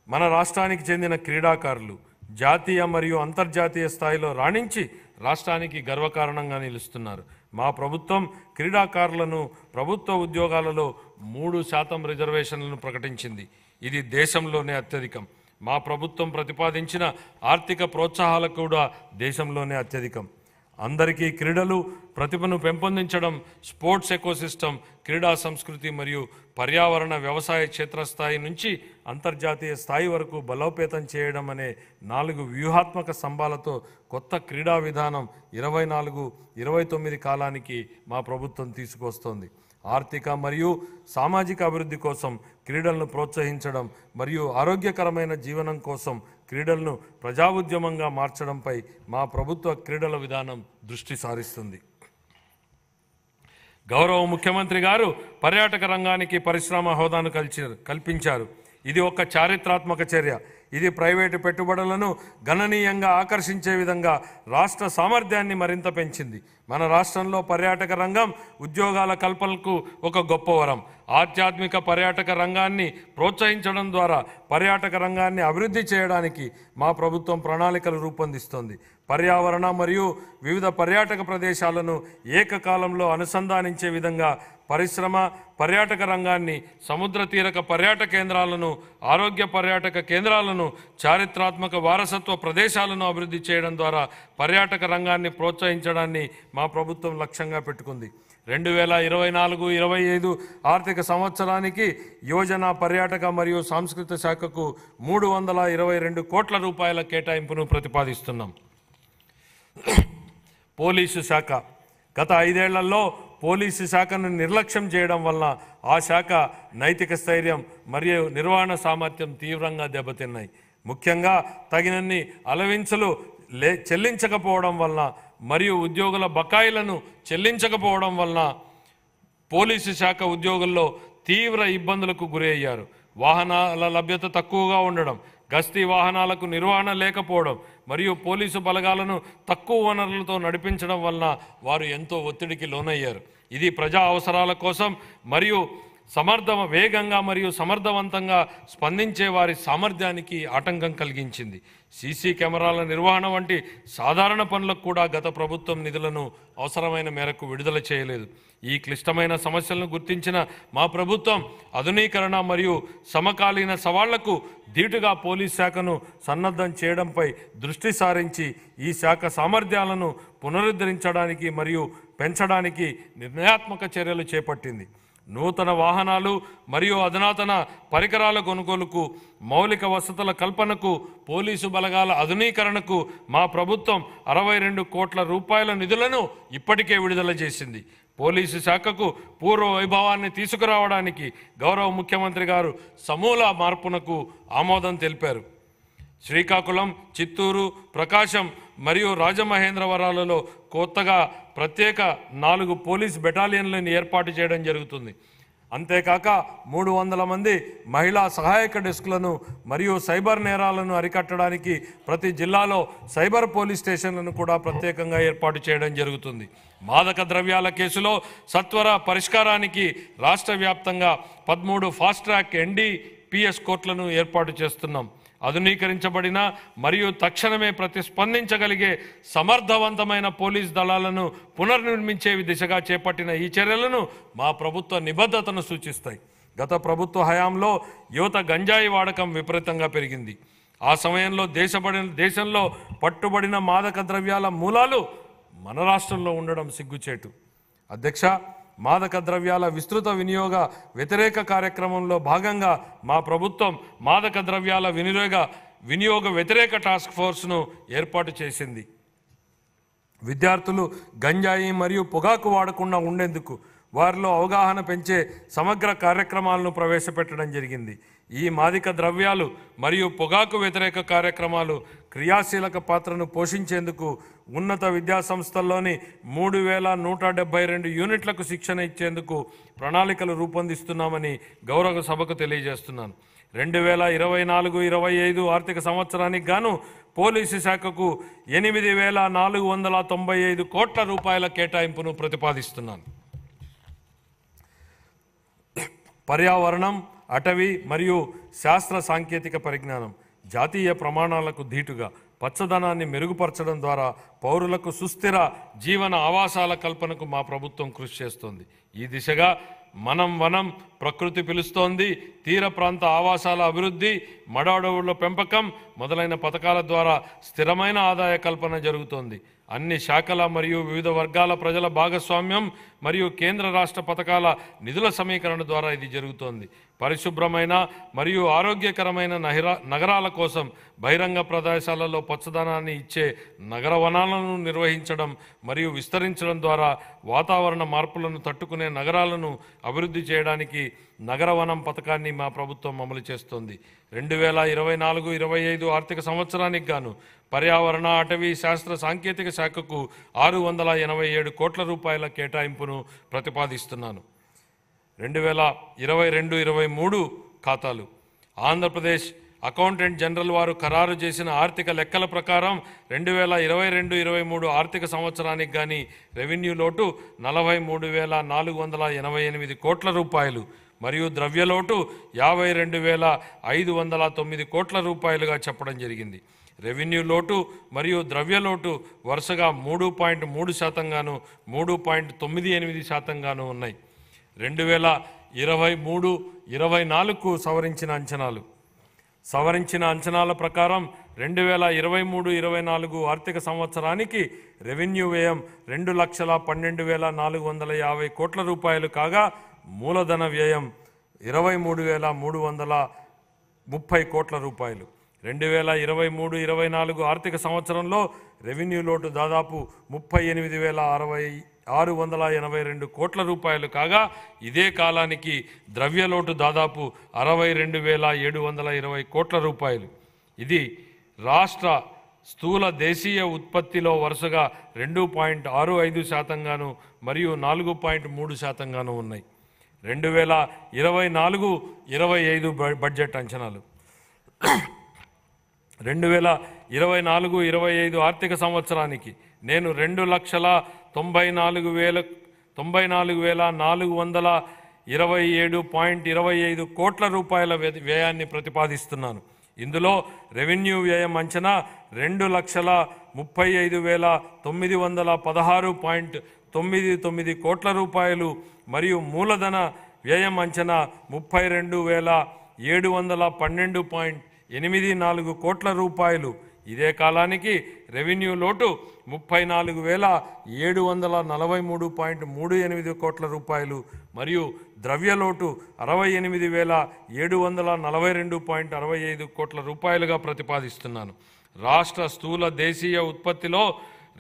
మన రాష్ట్రానికి చెందిన క్రీడాకారులు జాతీయ మరియు అంతర్జాతీయ స్థాయిలో రాణించి రాష్ట్రానికి గర్వకారణంగా నిలుస్తున్నారు. మా ప్రభుత్వం క్రీడాకారులను ప్రభుత్వ ఉద్యోగాలలో 3% రిజర్వేషన్లను ప్రకటించింది. ఇది దేశంలోనే అత్యధికం. మా ప్రభుత్వం ప్రతిపాదించిన ఆర్థిక ప్రోత్సాహాలు కూడా దేశంలోనే అత్యధికం. అందరికీ క్రీడలు ప్రతిభను పెంపొందించడం, స్పోర్ట్స్ ఎకోసిస్టమ్, క్రీడా సంస్కృతి మరియు పర్యావరణ వ్యవసాయ క్షేత్రస్థాయి నుంచి అంతర్జాతీయ స్థాయి వరకు బలోపేతం చేయడం అనే 4 వ్యూహాత్మక స్తంభాలతో కొత్త క్రీడా విధానం 24-29 కాలానికి మా ప్రభుత్వం తీసుకొస్తోంది. ఆర్థిక మరియు సామాజిక అభివృద్ధి కోసం క్రీడలను ప్రోత్సహించడం మరియు ఆరోగ్యకరమైన జీవనం కోసం క్రీడలను ప్రజా ఉద్యమంగా మార్చడంపై మా ప్రభుత్వ క్రీడల విధానం దృష్టి సారిస్తుంది. గౌరవ ముఖ్యమంత్రి గారు పర్యాటక రంగానికి పరిశ్రమ హోదాను కల్పించారు. ఇది ఒక చారిత్రాత్మక చర్య. ఇది ప్రైవేటు పెట్టుబడులను గణనీయంగా ఆకర్షించే విధంగా రాష్ట్ర సామర్థ్యాన్ని మరింత పెంచింది. మన రాష్ట్రంలో పర్యాటక రంగం ఉద్యోగాల కల్పనకు ఒక గొప్ప వరం. ఆధ్యాత్మిక పర్యాటక రంగాన్ని ప్రోత్సహించడం ద్వారా పర్యాటక రంగాన్ని అభివృద్ధి చేయడానికి మా ప్రభుత్వం ప్రణాళికలు రూపొందిస్తోంది. పర్యావరణ మరియు వివిధ పర్యాటక ప్రదేశాలను ఏకకాలంలో అనుసంధానించే విధంగా పరిశ్రమ, పర్యాటక రంగాన్ని, సముద్ర తీరక పర్యాటక కేంద్రాలను, ఆరోగ్య పర్యాటక కేంద్రాలను, చారిత్రాత్మక వారసత్వ ప్రదేశాలను అభివృద్ధి చేయడం ద్వారా పర్యాటక రంగాన్ని ప్రోత్సహించడాన్ని మా ప్రభుత్వం లక్ష్యంగా పెట్టుకుంది. 2024-25 ఆర్థిక సంవత్సరానికి యువజన పర్యాటక మరియు సాంస్కృతిక శాఖకు 322 కోట్ల రూపాయల కేటాయింపును ప్రతిపాదిస్తున్నాం. పోలీసు శాఖ గత 5 ఏళ్లలో పోలీసు శాఖను నిర్లక్ష్యం చేయడం వలన ఆ శాఖ నైతిక స్థైర్యం మరియు నిర్వహణ సామర్థ్యం తీవ్రంగా దెబ్బతిన్నాయి. ముఖ్యంగా తగినన్ని అలవెన్సులు చెల్లించకపోవడం వలన మరియు ఉద్యోగుల బకాయిలను చెల్లించకపోవడం వలన పోలీసు శాఖ ఉద్యోగుల్లో తీవ్ర ఇబ్బందులకు గురయ్యారు. వాహనాల లభ్యత తక్కువగా ఉండడం, గస్తీ వాహనాలకు నిర్వహణ లేకపోవడం మరియు పోలీసు బలగాలను తక్కువ వనరులతో నడిపించడం వలన వారు ఎంతో ఒత్తిడికి లోనయ్యారు. ఇది ప్రజా అవసరాల కోసం మరియు వేగంగా మరియు సమర్థవంతంగా స్పందించే వారి సామర్థ్యానికి ఆటంకం కలిగించింది. సీసీ కెమెరాల నిర్వహణ వంటి సాధారణ పనులకు కూడా గత ప్రభుత్వం నిధులను అవసరమైన మేరకు విడుదల చేయలేదు. ఈ క్లిష్టమైన సమస్యలను గుర్తించిన మా ప్రభుత్వం ఆధునీకరణ మరియు సమకాలీన సవాళ్లకు ధీటుగా పోలీస్ శాఖను సన్నద్ధం చేయడంపై దృష్టి సారించి ఈ శాఖ సామర్థ్యాలను పునరుద్ధరించడానికి మరియు పెంచడానికి నిర్ణయాత్మక చర్యలు చేపట్టింది. నూతన వాహనాలు మరియు అధునాతన పరికరాల కొనుగోలుకు, మౌలిక వసతుల కల్పనకు, పోలీసు బలగాల ఆధునీకరణకు మా ప్రభుత్వం 62 కోట్ల రూపాయల నిధులను ఇప్పటికే విడుదల చేసింది. పోలీసు శాఖకు పూర్వ వైభవాన్ని తీసుకురావడానికి గౌరవ ముఖ్యమంత్రి గారు సమూల మార్పునకు ఆమోదం తెలిపారు. శ్రీకాకుళం, చిత్తూరు, ప్రకాశం మరియు రాజమహేంద్రవరాలలో కొత్తగా ప్రత్యేక 4 పోలీస్ బెటాలియన్లను ఏర్పాటు చేయడం జరుగుతుంది. అంతేకాక 300 మంది మహిళా సహాయక డెస్క్లను మరియు సైబర్ నేరాలను అరికట్టడానికి ప్రతి జిల్లాలో సైబర్ పోలీస్ స్టేషన్లను కూడా ప్రత్యేకంగా ఏర్పాటు చేయడం జరుగుతుంది. మాదక ద్రవ్యాల కేసులో సత్వర పరిష్కారానికి రాష్ట్ర వ్యాప్తంగా 13 ఫాస్ట్ ట్రాక్ NDPS కోర్టులను ఏర్పాటు చేస్తున్నాం. ఆధునీకరించబడిన మరియు తక్షణమే ప్రతిస్పందించగలిగే సమర్థవంతమైన పోలీస్ దళాలను పునర్నిర్మించే దిశగా చేపట్టిన ఈ చర్యలను మా ప్రభుత్వ నిబద్ధతను సూచిస్తాయి. గత ప్రభుత్వ హయాంలో యువత గంజాయి వాడకం విపరీతంగా పెరిగింది. ఆ సమయంలో దేశంలో పట్టుబడిన మాదక ద్రవ్యాల మూలాలు మన రాష్ట్రంలో ఉండడం సిగ్గుచేటు. అధ్యక్ష, మాదక ద్రవ్యాల విస్తృత వినియోగ వ్యతిరేక కార్యక్రమంలో భాగంగా మా ప్రభుత్వం మాదక ద్రవ్యాల వినియోగ వ్యతిరేక టాస్క్ ఫోర్స్ను ఏర్పాటు చేసింది. విద్యార్థులు గంజాయి మరియు పొగాకు వాడకుండా ఉండేందుకు వారిలో అవగాహన పెంచే సమగ్ర కార్యక్రమాలను ప్రవేశపెట్టడం జరిగింది. ఈ మాదక ద్రవ్యాలు మరియు పొగాకు వ్యతిరేక కార్యక్రమాలు క్రియాశీలక పాత్రను పోషించేందుకు ఉన్నత విద్యాసంస్థల్లోని 3172 యూనిట్లకు శిక్షణ ఇచ్చేందుకు ప్రణాళికలు రూపొందిస్తున్నామని గౌరవ సభకు తెలియజేస్తున్నాను. 2024-25 ఆర్థిక సంవత్సరానికి గాను పోలీసు శాఖకు 8495 కోట్ల రూపాయల కేటాయింపును ప్రతిపాదిస్తున్నాను. పర్యావరణం, అటవీ మరియు శాస్త్ర సాంకేతిక పరిజ్ఞానం, జాతీయ ప్రమాణాలకు ధీటుగా పచ్చదనాన్ని మెరుగుపరచడం ద్వారా పౌరులకు సుస్థిర జీవన ఆవాసాల కల్పనకు మా ప్రభుత్వం కృషి చేస్తోంది. ఈ దిశగా వనం ప్రకృతి పిలుస్తోంది, తీర ప్రాంత ఆవాసాల అభివృద్ధి, మడ అడవుల పెంపకం మొదలైన పథకాల ద్వారా స్థిరమైన ఆదాయ కల్పన జరుగుతోంది. అన్ని శాఖల మరియు వివిధ వర్గాల ప్రజల భాగస్వామ్యం మరియు కేంద్ర రాష్ట్ర పథకాల నిధుల సమీకరణ ద్వారా ఇది జరుగుతోంది. పరిశుభ్రమైన మరియు ఆరోగ్యకరమైన నగరాల కోసం బహిరంగ ప్రదేశాలలో పచ్చదనాన్ని ఇచ్చే నగర వనాలను నిర్వహించడం మరియు విస్తరించడం ద్వారా వాతావరణ మార్పులను తట్టుకునే నగరాలను అభివృద్ధి చేయడానికి నగర వనం పథకాన్ని మా ప్రభుత్వం అమలు చేస్తోంది. 2024-25 ఆర్థిక సంవత్సరానికి గాను పర్యావరణ, అటవీ, శాస్త్ర సాంకేతిక శాఖకు 687 కోట్ల రూపాయల కేటాయింపును ప్రతిపాదిస్తున్నాను. 2022-23 ఖాతాలు. ఆంధ్రప్రదేశ్ అకౌంటెంట్ జనరల్ వారు ఖరారు చేసిన ఆర్థిక లెక్కల ప్రకారం 2022-23 ఆర్థిక సంవత్సరానికి గాని రెవెన్యూ లోటు 43,488 కోట్ల రూపాయలు మరియు ద్రవ్యలోటు 52,509 కోట్ల రూపాయలుగా చెప్పడం జరిగింది. రెవెన్యూ లోటు మరియు ద్రవ్యలోటు వరుసగా 3.3% గాను 3.98% గాను ఉన్నాయి. 2023-24కు సవరించిన అంచనాల ప్రకారం 2023-24 ఆర్థిక సంవత్సరానికి రెవెన్యూ వ్యయం 2,12,450 కోట్ల రూపాయలు కాగా మూలధన వ్యయం 23,330 కోట్ల రూపాయలు. 2023-24 ఆర్థిక సంవత్సరంలో రెవెన్యూ లోటు దాదాపు 38,682 కోట్ల రూపాయలు కాగా ఇదే కాలానికి ద్రవ్యలోటు దాదాపు 62,720 కోట్ల రూపాయలు. ఇది రాష్ట్ర స్థూల దేశీయ ఉత్పత్తిలో వరుసగా 2.65% మరియు 4.3% ఉన్నాయి. 2024-25 బడ్జెట్ అంచనాలు. 2024-25 ఆర్థిక సంవత్సరానికి నేను 2,94,427.25 కోట్ల రూపాయల వ్యయాన్ని ప్రతిపాదిస్తున్నాను. ఇందులో రెవెన్యూ వ్యయం అంచనా 2,35,916.99 కోట్ల రూపాయలు మరియు మూలధన వ్యయం అంచనా 32,712.84 కోట్ల రూపాయలు. ఇదే కాలానికి రెవెన్యూ లోటు 34,743.38 కోట్ల రూపాయలు మరియు ద్రవ్యలోటు 68,742.65 కోట్ల రూపాయలుగా ప్రతిపాదిస్తున్నాను. రాష్ట్ర స్థూల దేశీయ ఉత్పత్తిలో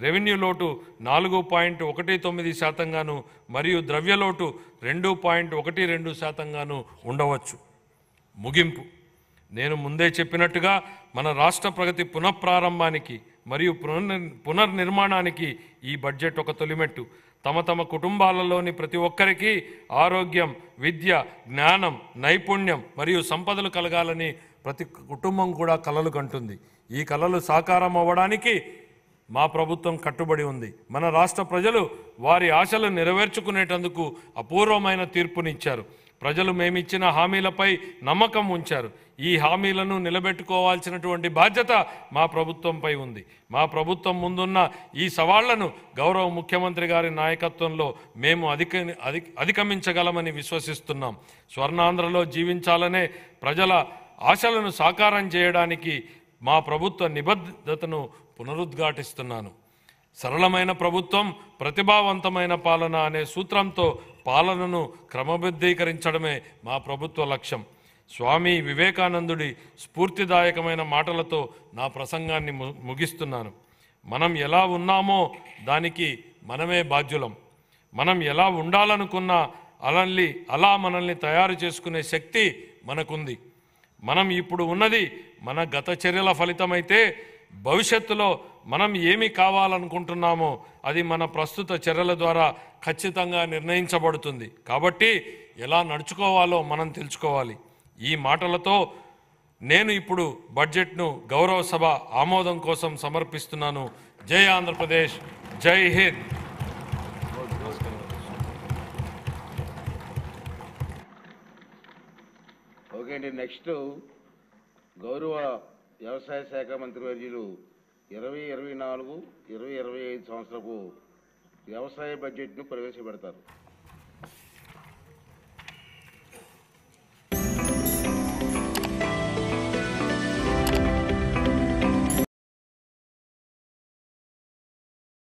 రెవెన్యూ లోటు 4.19% మరియు ద్రవ్యలోటు 2.12% ఉండవచ్చు. ముగింపు. నేను ముందే చెప్పినట్టుగా మన రాష్ట్ర ప్రగతి పునఃప్రారంభానికి మరియు పునర్నిర్మాణానికి ఈ బడ్జెట్ ఒక తొలిమెట్టు. తమ కుటుంబాలలోని ప్రతి ఒక్కరికి ఆరోగ్యం, విద్య, జ్ఞానం, నైపుణ్యం మరియు సంపదలు కలగాలని ప్రతి కుటుంబం కూడా కలలు కంటుంది. ఈ కలలు సాకారం అవ్వడానికి మా ప్రభుత్వం కట్టుబడి ఉంది. మన రాష్ట్ర ప్రజలు వారి ఆశలు నెరవేర్చుకునేటందుకు అపూర్వమైన తీర్పునిచ్చారు. ప్రజలు మేమిచ్చిన హామీలపై నమ్మకం ఉంచారు. ఈ హామీలను నిలబెట్టుకోవాల్సినటువంటి బాధ్యత మా ప్రభుత్వంపై ఉంది. మా ప్రభుత్వం ముందున్న ఈ సవాళ్లను గౌరవ ముఖ్యమంత్రి గారి నాయకత్వంలో మేము అధిగమించగలమని విశ్వసిస్తున్నాం. స్వర్ణాంధ్రలో జీవించాలనే ప్రజల ఆశలను సాకారం చేయడానికి మా ప్రభుత్వ నిబద్ధతను పునరుద్ఘాటిస్తున్నాను. సరళమైన ప్రభుత్వం, ప్రతిభావంతమైన పాలన అనే సూత్రంతో పాలనను క్రమబద్ధీకరించడమే మా ప్రభుత్వ లక్ష్యం. స్వామి వివేకానందుడి స్ఫూర్తిదాయకమైన మాటలతో నా ప్రసంగాన్ని ముగిస్తున్నాను. మనం ఎలా ఉన్నామో దానికి మనమే బాధ్యులం. మనం ఎలా ఉండాలనుకున్నా అలా మనల్ని తయారు చేసుకునే శక్తి మనకుంది. మనం ఇప్పుడు ఉన్నది మన గత చర్యల ఫలితమైతే భవిష్యత్తులో మనం ఏమి కావాలనుకుంటున్నామో అది మన ప్రస్తుత చర్యల ద్వారా ఖచ్చితంగా నిర్ణయించబడుతుంది. కాబట్టి ఎలా నడుచుకోవాలో మనం తెలుసుకోవాలి. ఈ మాటలతో నేను ఇప్పుడు బడ్జెట్ను గౌరవ సభ ఆమోదం కోసం సమర్పిస్తున్నాను. జై ఆంధ్రప్రదేశ్, జై హింద్. ఓకే అండి. నెక్స్ట్ గౌరవ వ్యవసాయ శాఖ మంత్రివర్యులు 2024-2025 సంవత్సరపు వ్యవసాయ బడ్జెట్ను ప్రవేశపెడతారు.